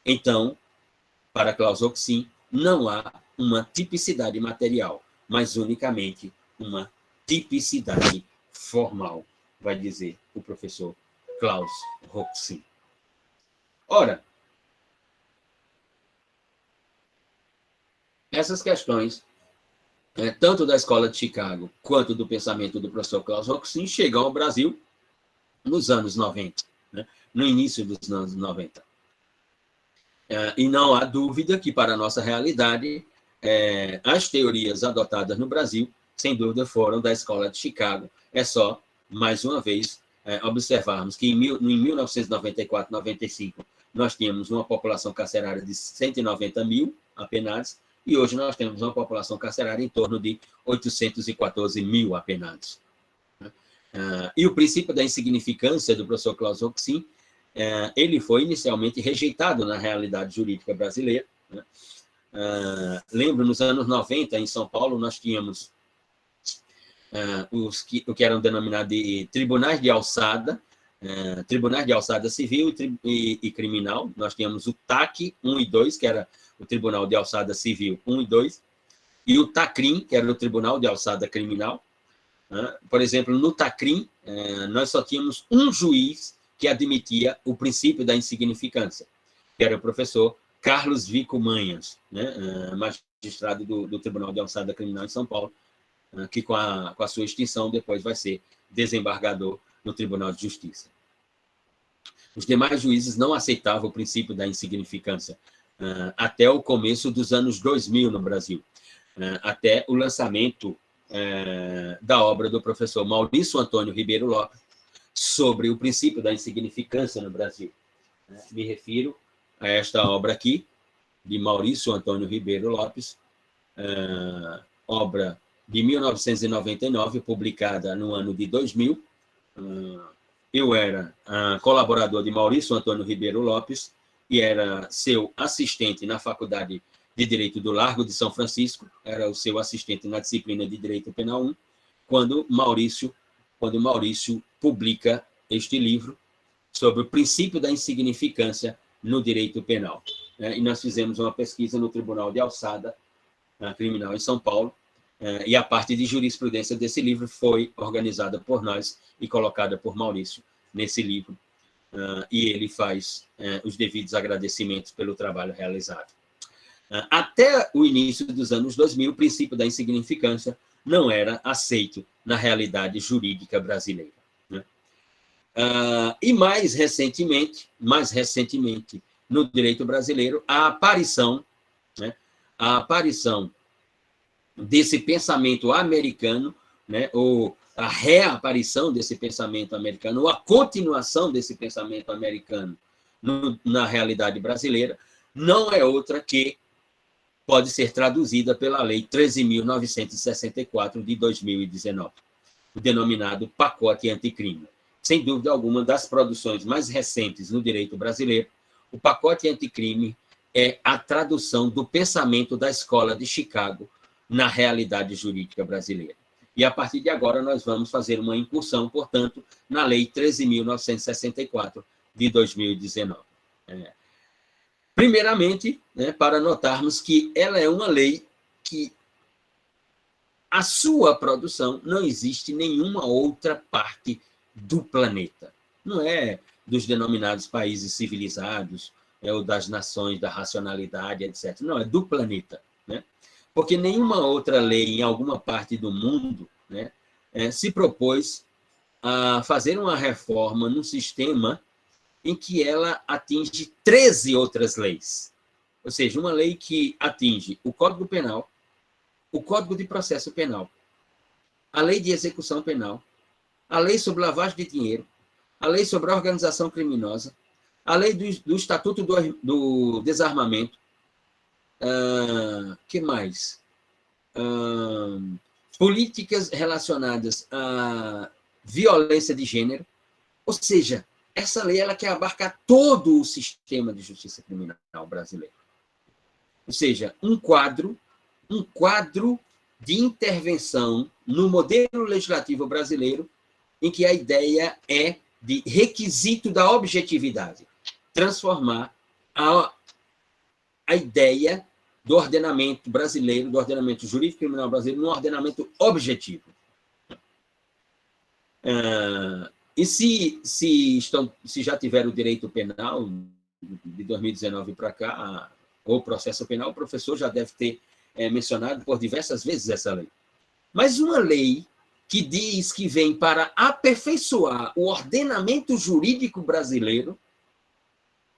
Então, para Klaus Roxin, não há uma tipicidade material, mas unicamente uma tipicidade formal, vai dizer o professor Klaus Roxin. Ora, essas questões, tanto da Escola de Chicago quanto do pensamento do professor Klaus Roxin, chegam ao Brasil nos anos 90, né? No início dos anos 90. E não há dúvida que, para a nossa realidade, as teorias adotadas no Brasil, sem dúvida, foram da Escola de Chicago. É só, mais uma vez, observarmos que em 1994, 95, nós tínhamos uma população carcerária de 190 mil apenados, e hoje nós temos uma população carcerária em torno de 814 mil apenados. E o princípio da insignificância do professor Klaus Roxin, ele foi inicialmente rejeitado na realidade jurídica brasileira, né? Lembro, nos anos 90, em São Paulo, nós tínhamos o que eram denominados de tribunais de alçada civil e criminal. Nós tínhamos o TAC 1 e 2, que era o Tribunal de Alçada Civil 1 e 2, e o TACRIM, que era o Tribunal de Alçada Criminal. Por exemplo, no TACRIM, nós só tínhamos um juiz que admitia o princípio da insignificância, que era o professor Carlos Vico Manhas, né? Magistrado do Tribunal de Alçada Criminal em São Paulo, que com a sua extinção depois vai ser desembargador no Tribunal de Justiça. Os demais juízes não aceitavam o princípio da insignificância até o começo dos anos 2000 no Brasil, até o lançamento da obra do professor Maurício Antônio Ribeiro Lopes sobre o princípio da insignificância no Brasil. Me refiro a esta obra aqui, de Maurício Antônio Ribeiro Lopes, obra de 1999, publicada no ano de 2000. Eu era colaborador de Maurício Antônio Ribeiro Lopes e era seu assistente na Faculdade de Direito do Largo de São Francisco, era o seu assistente na disciplina de Direito Penal 1, quando Maurício publica este livro sobre o princípio da insignificância no direito penal. E nós fizemos uma pesquisa no Tribunal de Alçada Criminal em São Paulo, e a parte de jurisprudência desse livro foi organizada por nós e colocada por Maurício nesse livro, e ele faz os devidos agradecimentos pelo trabalho realizado. Até o início dos anos 2000, o princípio da insignificância não era aceito na realidade jurídica brasileira, né? E mais recentemente, no direito brasileiro a aparição, né, a aparição desse pensamento americano, né, ou a reaparição desse pensamento americano, ou a continuação desse pensamento americano na realidade brasileira, não é outra que pode ser traduzida pela Lei 13.964 de 2019, o denominado pacote anticrime. Sem dúvida alguma, das produções mais recentes no direito brasileiro, o pacote anticrime é a tradução do pensamento da Escola de Chicago na realidade jurídica brasileira. E, a partir de agora, nós vamos fazer uma incursão, portanto, na Lei 13.964 de 2019. Primeiramente, né, para notarmos que ela é uma lei que a sua produção não existe em nenhuma outra parte do planeta. Não é dos denominados países civilizados, ou das nações da racionalidade, etc. Não, é do planeta, né? Porque nenhuma outra lei em alguma parte do mundo, né, se propôs a fazer uma reforma num sistema em que ela atinge 13 outras leis. Ou seja, uma lei que atinge o Código Penal, o Código de Processo Penal, a Lei de Execução Penal, a Lei sobre Lavagem de Dinheiro, a Lei sobre a Organização Criminosa, a Lei do Estatuto do Desarmamento, que mais? Políticas relacionadas à violência de gênero. Ou seja, essa lei ela quer abarcar todo o sistema de justiça criminal brasileiro. Ou seja, um quadro de intervenção no modelo legislativo brasileiro em que a ideia é de requisito da objetividade, transformar a ideia do ordenamento brasileiro, do ordenamento jurídico criminal brasileiro, num ordenamento objetivo. E se já tiver o direito penal, de 2019 para cá, ou processo penal, o professor já deve ter mencionado por diversas vezes essa lei. Mas uma lei que diz que vem para aperfeiçoar o ordenamento jurídico brasileiro,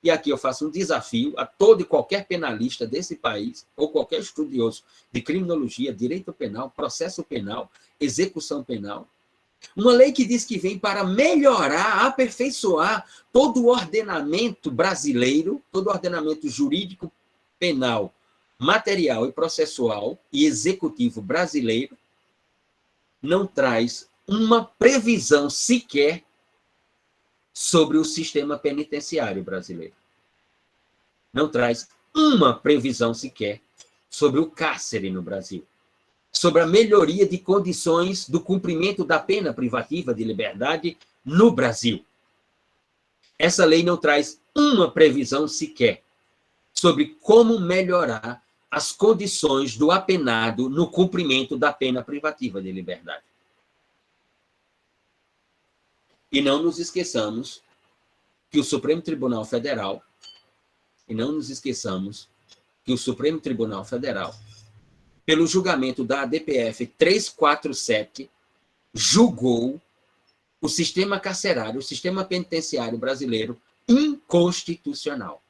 e aqui eu faço um desafio a todo e qualquer penalista desse país, ou qualquer estudioso de criminologia, direito penal, processo penal, execução penal, uma lei que diz que vem para melhorar, aperfeiçoar todo o ordenamento brasileiro, todo o ordenamento jurídico, penal, material e processual e executivo brasileiro, não traz uma previsão sequer sobre o sistema penitenciário brasileiro. Não traz uma previsão sequer sobre o cárcere no Brasil, sobre a melhoria de condições do cumprimento da pena privativa de liberdade no Brasil. Essa lei não traz uma previsão sequer sobre como melhorar as condições do apenado no cumprimento da pena privativa de liberdade. E não nos esqueçamos que o Supremo Tribunal Federal, pelo julgamento da ADPF 347, julgou o sistema carcerário, o sistema penitenciário brasileiro inconstitucional.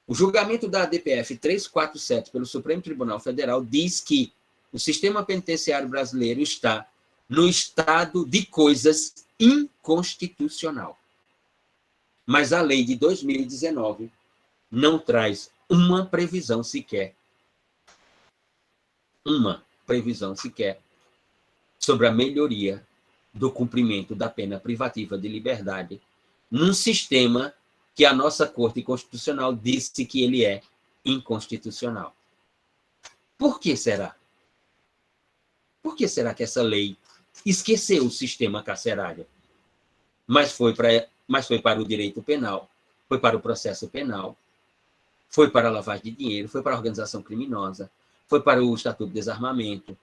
O julgamento da ADPF 347 pelo Supremo Tribunal Federal diz que o sistema penitenciário brasileiro está no estado de coisas inconstitucional. Mas a lei de 2019 não traz uma previsão sequer sobre a melhoria do cumprimento da pena privativa de liberdade num sistema que a nossa Corte Constitucional disse que ele é inconstitucional. Por que será? Por que será que essa lei esqueceu o sistema carcerário? Mas foi para o direito penal, foi para o processo penal, foi para a lavagem de dinheiro, foi para a organização criminosa, foi para o Estatuto de Desarmamento,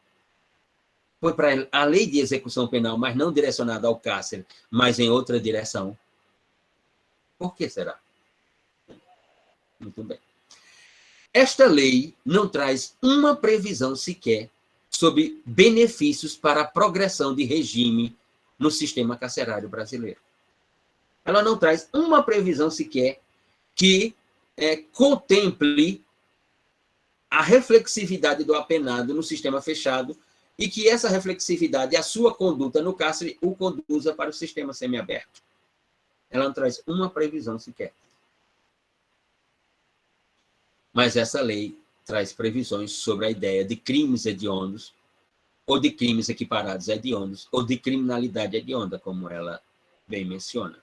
foi para a lei de execução penal, mas não direcionada ao cárcere, mas em outra direção. Por que será? Muito bem. Esta lei não traz uma previsão sequer sobre benefícios para a progressão de regime no sistema carcerário brasileiro. Ela não traz uma previsão sequer que contemple a reflexividade do apenado no sistema fechado e que essa reflexividade, a sua conduta no cárcere, o conduza para o sistema semiaberto. Ela não traz uma previsão sequer. Mas essa lei traz previsões sobre a ideia de crimes hediondos, ou de crimes equiparados hediondos, ou de criminalidade hedionda, como ela bem menciona.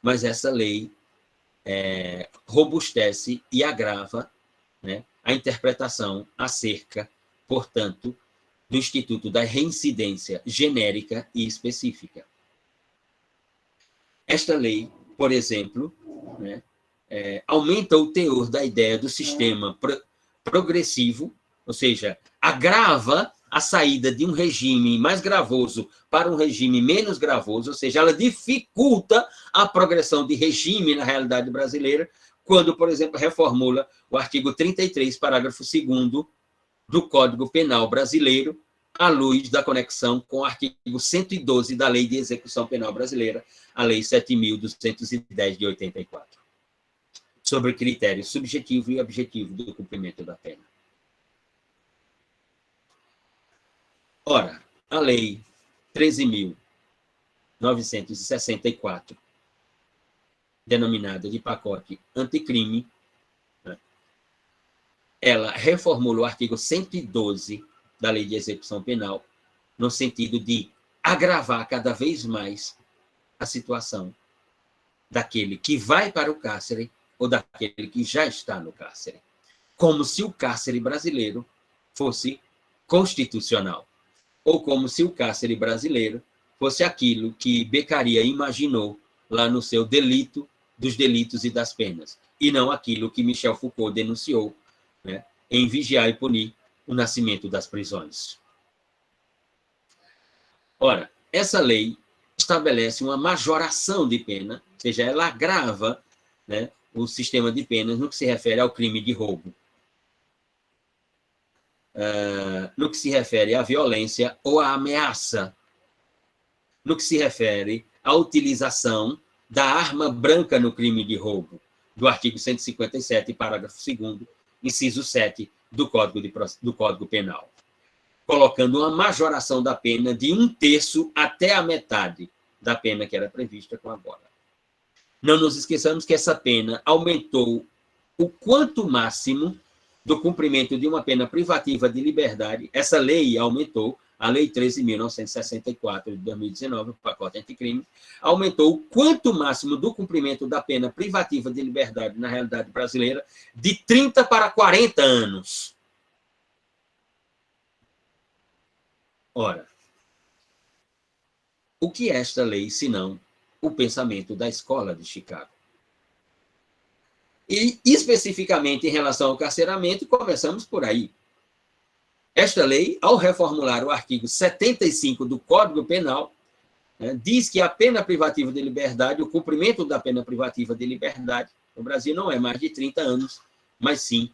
Mas essa lei robustece e agrava, né, a interpretação acerca, portanto, do Instituto da Reincidência genérica e específica. Esta lei, por exemplo, né, aumenta o teor da ideia do sistema progressivo, ou seja, agrava a saída de um regime mais gravoso para um regime menos gravoso, ou seja, ela dificulta a progressão de regime na realidade brasileira, quando, por exemplo, reformula o artigo 33, parágrafo 2º do Código Penal brasileiro, à luz da conexão com o artigo 112 da Lei de Execução Penal Brasileira, a Lei 7.210 de 84, sobre critério subjetivo e objetivo do cumprimento da pena. Ora, a Lei 13.964, denominada de pacote anticrime, né, ela reformula o artigo 112 da Lei de Execução Penal, no sentido de agravar cada vez mais a situação daquele que vai para o cárcere ou daquele que já está no cárcere, como se o cárcere brasileiro fosse constitucional, ou como se o cárcere brasileiro fosse aquilo que Beccaria imaginou lá no seu Delito dos Delitos e das Penas, e não aquilo que Michel Foucault denunciou, né, em Vigiar e Punir, o nascimento das prisões. Ora, essa lei estabelece uma majoração de pena, ou seja, ela agrava, né, o sistema de penas no que se refere ao crime de roubo, no que se refere à violência ou à ameaça, no que se refere à utilização da arma branca no crime de roubo, do artigo 157, parágrafo 2º, inciso 7 do Código Penal, colocando uma majoração da pena de 1/3 até a metade da pena que era prevista com agora. Não nos esqueçamos que essa pena aumentou o quanto máximo do cumprimento de uma pena privativa de liberdade. Essa lei aumentou, a Lei 13.964 de 2019, o pacote anticrime, aumentou o quanto máximo do cumprimento da pena privativa de liberdade na realidade brasileira de 30 para 40 anos. Ora, o que é esta lei, senão o pensamento da Escola de Chicago? E, especificamente, em relação ao carceramento, começamos por aí. Esta lei, ao reformular o artigo 75 do Código Penal, né, diz que a pena privativa de liberdade, o cumprimento da pena privativa de liberdade, no Brasil não é mais de 30 anos, mas sim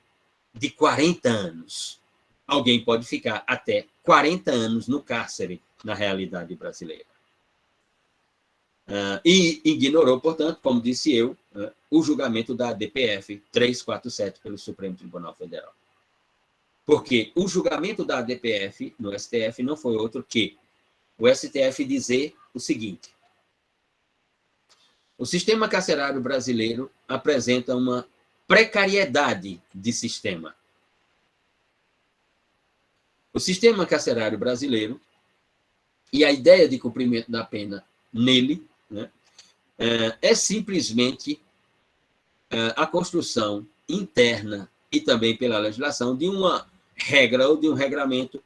de 40 anos. Alguém pode ficar até 40 anos no cárcere, na realidade brasileira. E ignorou, portanto, como disse eu, o julgamento da ADPF 347 pelo Supremo Tribunal Federal. Porque o julgamento da ADPF no STF não foi outro que o STF dizer o seguinte: o sistema carcerário brasileiro apresenta uma precariedade de sistema. O sistema carcerário brasileiro e a ideia de cumprimento da pena nele, né, é simplesmente a construção interna e também pela legislação de uma regra ou de um regramento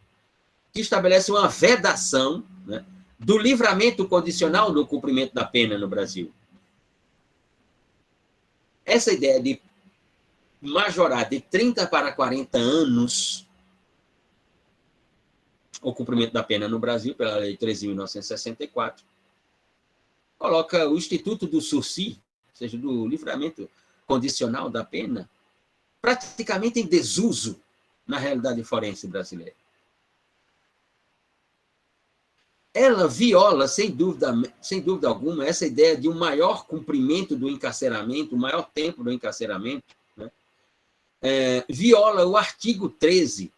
que estabelece uma vedação, né, do livramento condicional no cumprimento da pena no Brasil. Essa ideia de majorar de 30 para 40 anos o cumprimento da pena no Brasil, pela Lei 13.964, coloca o Instituto do Sursi, ou seja, do livramento condicional da pena, praticamente em desuso na realidade forense brasileira. ela viola, sem dúvida alguma, essa ideia de um maior cumprimento do encarceramento, um maior tempo do encarceramento, né? Viola o artigo 13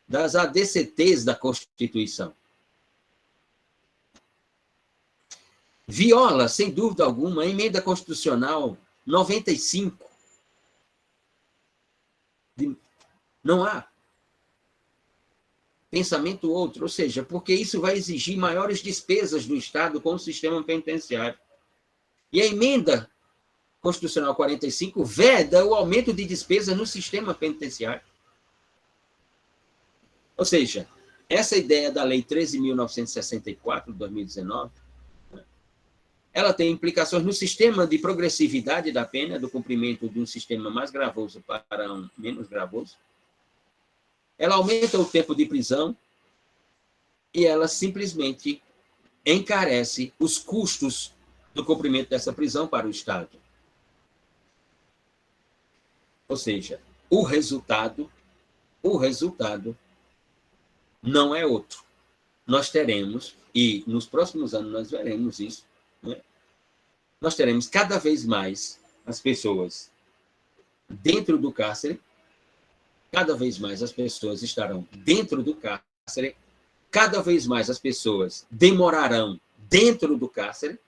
das ADCTs da Constituição. Viola, sem dúvida alguma, a emenda constitucional 95. Não há pensamento outro, ou seja, porque isso vai exigir maiores despesas do Estado com o sistema penitenciário. E a emenda constitucional 45 veda o aumento de despesas no sistema penitenciário. Ou seja, essa ideia da Lei 13.964, de 2019, ela tem implicações no sistema de progressividade da pena, do cumprimento de um sistema mais gravoso para um menos gravoso. Ela aumenta o tempo de prisão e ela simplesmente encarece os custos do cumprimento dessa prisão para o Estado. Ou seja, o resultado não é outro. Nós teremos, e nos próximos anos nós veremos isso, né? Nós teremos cada vez mais as pessoas dentro do cárcere, cada vez mais as pessoas estarão dentro do cárcere, cada vez mais as pessoas demorarão dentro do cárcere,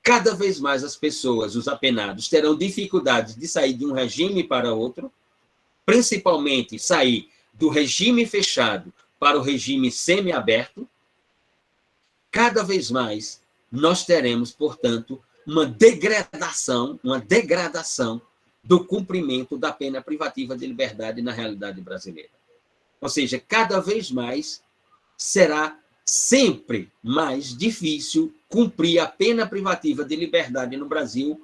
cada vez mais as pessoas, os apenados, terão dificuldades de sair de um regime para outro, principalmente sair do regime fechado para o regime semiaberto. Cada vez mais nós teremos, portanto, uma degradação do cumprimento da pena privativa de liberdade na realidade brasileira. Ou seja, cada vez mais será sempre mais difícil cumprir a pena privativa de liberdade no Brasil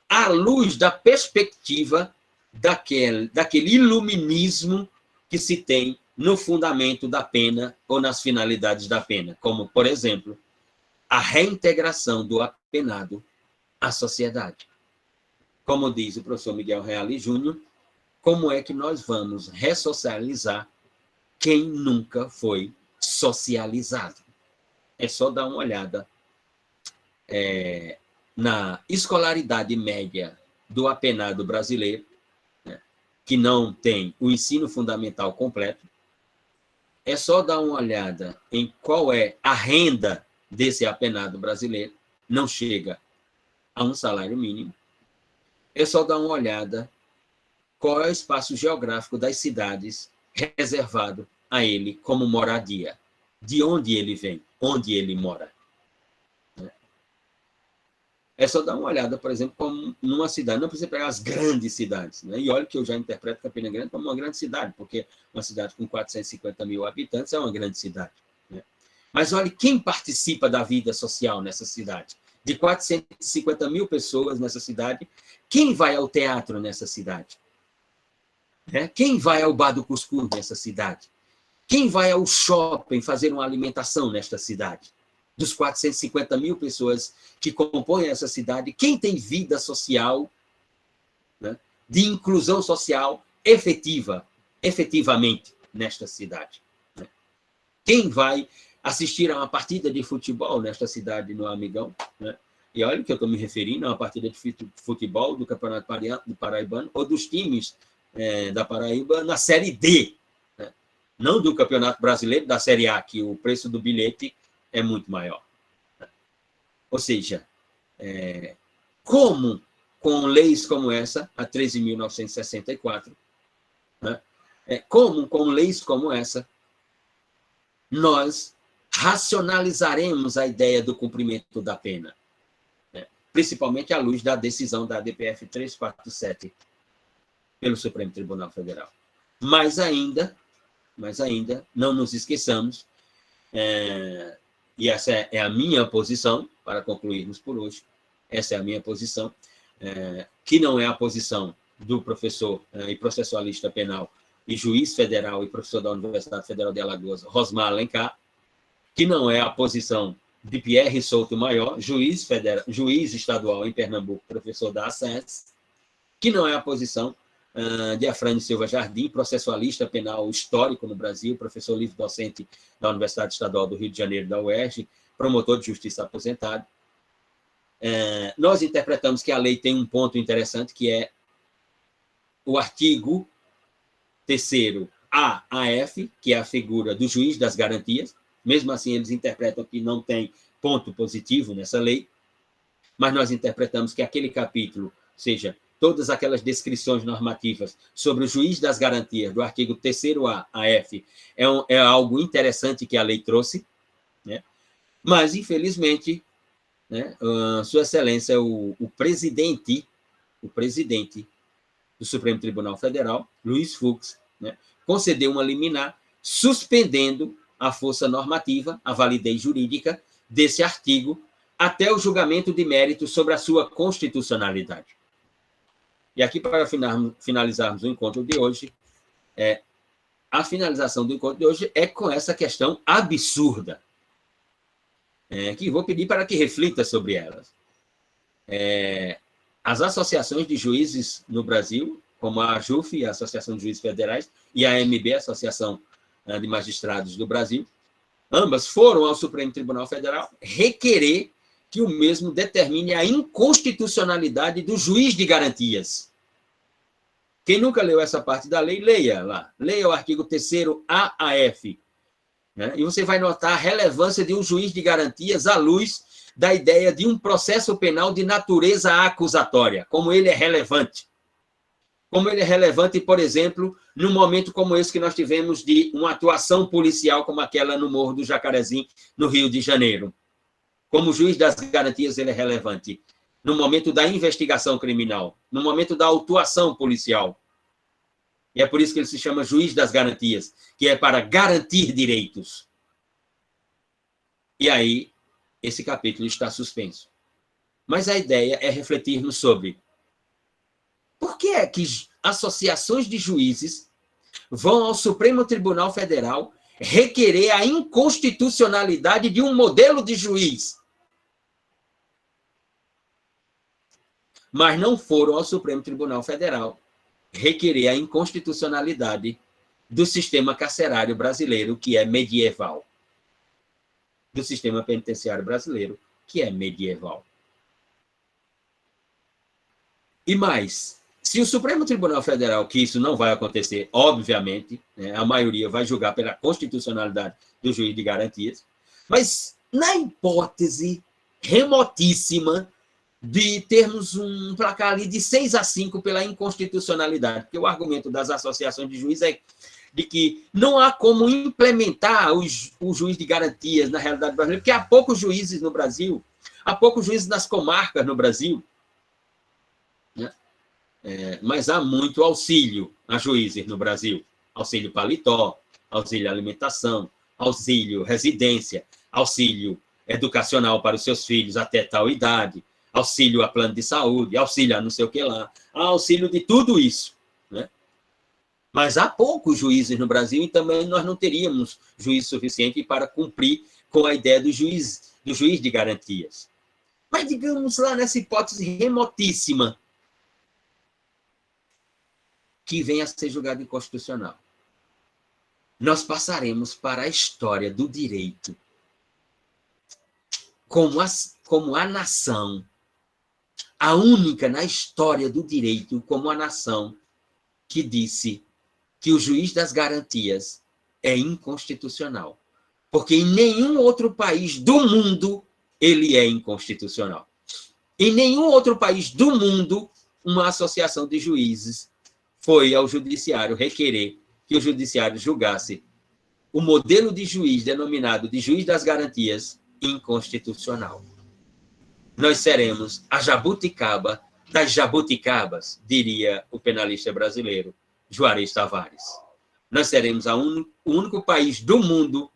à luz da perspectiva daquele iluminismo que se tem no fundamento da pena ou nas finalidades da pena, como, por exemplo, a reintegração do apenado à sociedade. Como diz o professor Miguel Reale Júnior, como é que nós vamos ressocializar quem nunca foi socializado? É só dar uma olhada na escolaridade média do apenado brasileiro, né, que não tem o ensino fundamental completo. É só dar uma olhada em qual é a renda desse apenado brasileiro, não chega a um salário mínimo. É só dar uma olhada qual é o espaço geográfico das cidades reservado a ele como moradia, de onde ele vem, onde ele mora. É só dar uma olhada, por exemplo, como numa cidade, não precisa pegar as grandes cidades, né? E olha que eu já interpreto Campina Grande como uma grande cidade, porque uma cidade com 450 mil habitantes é uma grande cidade, né? Mas olhe quem participa da vida social nessa cidade. De 450 mil pessoas nessa cidade, quem vai ao teatro nessa cidade? Quem vai ao bar do cuscuz nessa cidade? Quem vai ao shopping fazer uma alimentação nesta cidade? Dos 450 mil pessoas que compõem essa cidade, quem tem vida social, né, de inclusão social efetivamente nesta cidade? Né? Quem vai assistir a uma partida de futebol nesta cidade, no Amigão? Né? E olha que eu estou me referindo a uma partida de futebol do Campeonato Paraibano ou dos times da Paraíba na Série D, né? Não do Campeonato Brasileiro, da Série A, que o preço do bilhete é muito maior. Ou seja, como com leis como essa, a 13.964, né? Como com leis como essa, nós racionalizaremos a ideia do cumprimento da pena, né? Principalmente à luz da decisão da ADPF 347 pelo Supremo Tribunal Federal. Mas ainda, não nos esqueçamos, e essa é a minha posição, para concluirmos por hoje, essa é a minha posição, que não é a posição do professor e processualista penal e juiz federal e professor da Universidade Federal de Alagoas, Rosmar Alencar, que não é a posição de Pierre Souto Maior, juiz estadual em Pernambuco, professor da ACES, que não é a posição de Afrânio Silva Jardim, processualista penal histórico no Brasil, professor livre-docente da Universidade Estadual do Rio de Janeiro, da UERJ, promotor de justiça aposentado. Nós interpretamos que a lei tem um ponto interessante, que é o artigo 3º A a F, que é a figura do juiz das garantias. Mesmo assim, eles interpretam que não tem ponto positivo nessa lei, mas nós interpretamos que aquele capítulo, ou seja, todas aquelas descrições normativas sobre o juiz das garantias do artigo 3º A a F é algo interessante que a lei trouxe, né? Mas, infelizmente, né, Sua Excelência, o presidente do Supremo Tribunal Federal, Luiz Fux, né, concedeu uma liminar suspendendo a força normativa, a validez jurídica desse artigo, até o julgamento de mérito sobre a sua constitucionalidade. E aqui, para finalizarmos o encontro de hoje, a finalização do encontro de hoje é com essa questão absurda, que vou pedir para que reflita sobre elas. As associações de juízes no Brasil, como a AJUF, a Associação de Juízes Federais, e a AMB, a Associação de Magistrados do Brasil, ambas foram ao Supremo Tribunal Federal requerer que o mesmo determine a inconstitucionalidade do juiz de garantias. Quem nunca leu essa parte da lei, leia lá. Leia o artigo 3º A a F, né? E você vai notar a relevância de um juiz de garantias à luz da ideia de um processo penal de natureza acusatória, como ele é relevante. Como ele é relevante, por exemplo, num momento como esse que nós tivemos de uma atuação policial como aquela no Morro do Jacarezinho, no Rio de Janeiro. Como juiz das garantias, ele é relevante no momento da investigação criminal, no momento da autuação policial. E é por isso que ele se chama juiz das garantias, que é para garantir direitos. E aí, esse capítulo está suspenso. Mas a ideia é refletirmos sobre por que é que associações de juízes vão ao Supremo Tribunal Federal requerer a inconstitucionalidade de um modelo de juiz, mas não foram ao Supremo Tribunal Federal requerer a inconstitucionalidade do sistema carcerário brasileiro, que é medieval. Do sistema penitenciário brasileiro, que é medieval. E mais, se o Supremo Tribunal Federal, que isso não vai acontecer, obviamente, né, a maioria vai julgar pela constitucionalidade do juiz de garantias, mas na hipótese remotíssima de termos um placar ali de 6-5 pela inconstitucionalidade, porque o argumento das associações de juízes é de que não há como implementar o juiz de garantias na realidade brasileira, porque há poucos juízes no Brasil, há poucos juízes nas comarcas no Brasil, né? Mas há muito auxílio a juízes no Brasil. Auxílio paletó, auxílio alimentação, auxílio residência, auxílio educacional para os seus filhos até tal idade, auxílio a plano de saúde, auxílio a não sei o que lá, auxílio de tudo isso, né? Mas há poucos juízes no Brasil e também nós não teríamos juiz suficiente para cumprir com a ideia do juiz de garantias. Mas, digamos lá, nessa hipótese remotíssima, que venha a ser julgado inconstitucional, nós passaremos para a história do direito como a nação, a única na história do direito como a nação que disse que o juiz das garantias é inconstitucional. Porque em nenhum outro país do mundo ele é inconstitucional. Em nenhum outro país do mundo uma associação de juízes foi ao judiciário requerer que o judiciário julgasse o modelo de juiz denominado de juiz das garantias inconstitucional. Nós seremos a jabuticaba das jabuticabas, diria o penalista brasileiro Juarez Tavares. Nós seremos o único país do mundo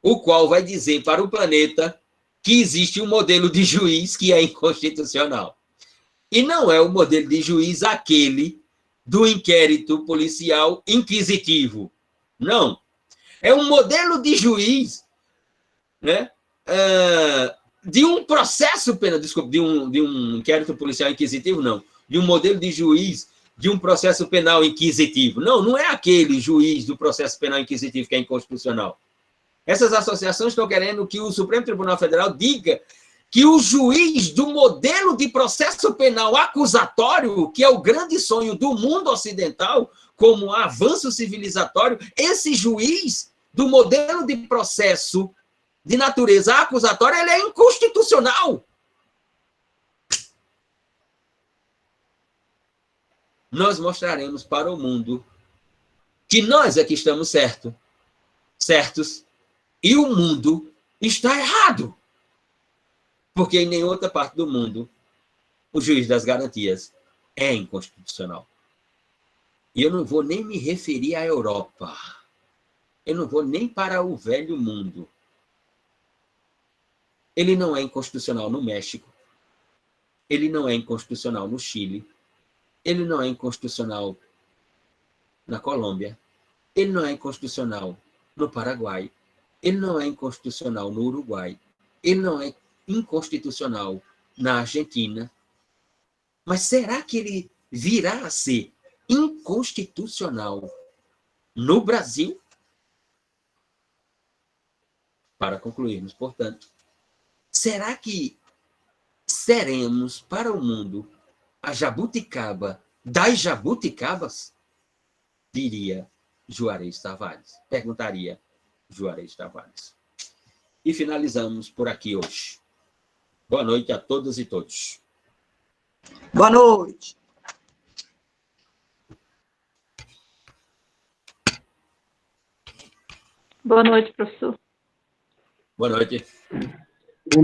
o qual vai dizer para o planeta que existe um modelo de juiz que é inconstitucional. E não é o modelo de juiz aquele do inquérito policial inquisitivo. Não. É um modelo de juiz, né, de um processo penal, desculpa, de um inquérito policial inquisitivo, não. De um modelo de juiz de um processo penal inquisitivo. Não, não é aquele juiz do processo penal inquisitivo que é inconstitucional. Essas associações estão querendo que o Supremo Tribunal Federal diga que o juiz do modelo de processo penal acusatório, que é o grande sonho do mundo ocidental, como avanço civilizatório, esse juiz do modelo de processo de natureza acusatória, ele é inconstitucional. Nós mostraremos para o mundo que nós é que estamos certos, e o mundo está errado. Porque em nenhuma outra parte do mundo o juiz das garantias é inconstitucional. E eu não vou nem me referir à Europa. Eu não vou nem para o velho mundo. Ele não é inconstitucional no México. Ele não é inconstitucional no Chile. Ele não é inconstitucional na Colômbia. Ele não é inconstitucional no Paraguai. Ele não é inconstitucional no Uruguai. Ele não é inconstitucional na Argentina. Mas será que ele virá a ser inconstitucional no Brasil? Para concluirmos, portanto, será que seremos para o mundo a jabuticaba das jabuticabas? Diria Juarez Tavares. Perguntaria Juarez Tavares. E finalizamos por aqui hoje. Boa noite a todas e todos. Boa noite. Boa noite, professor. Boa noite. Boa noite.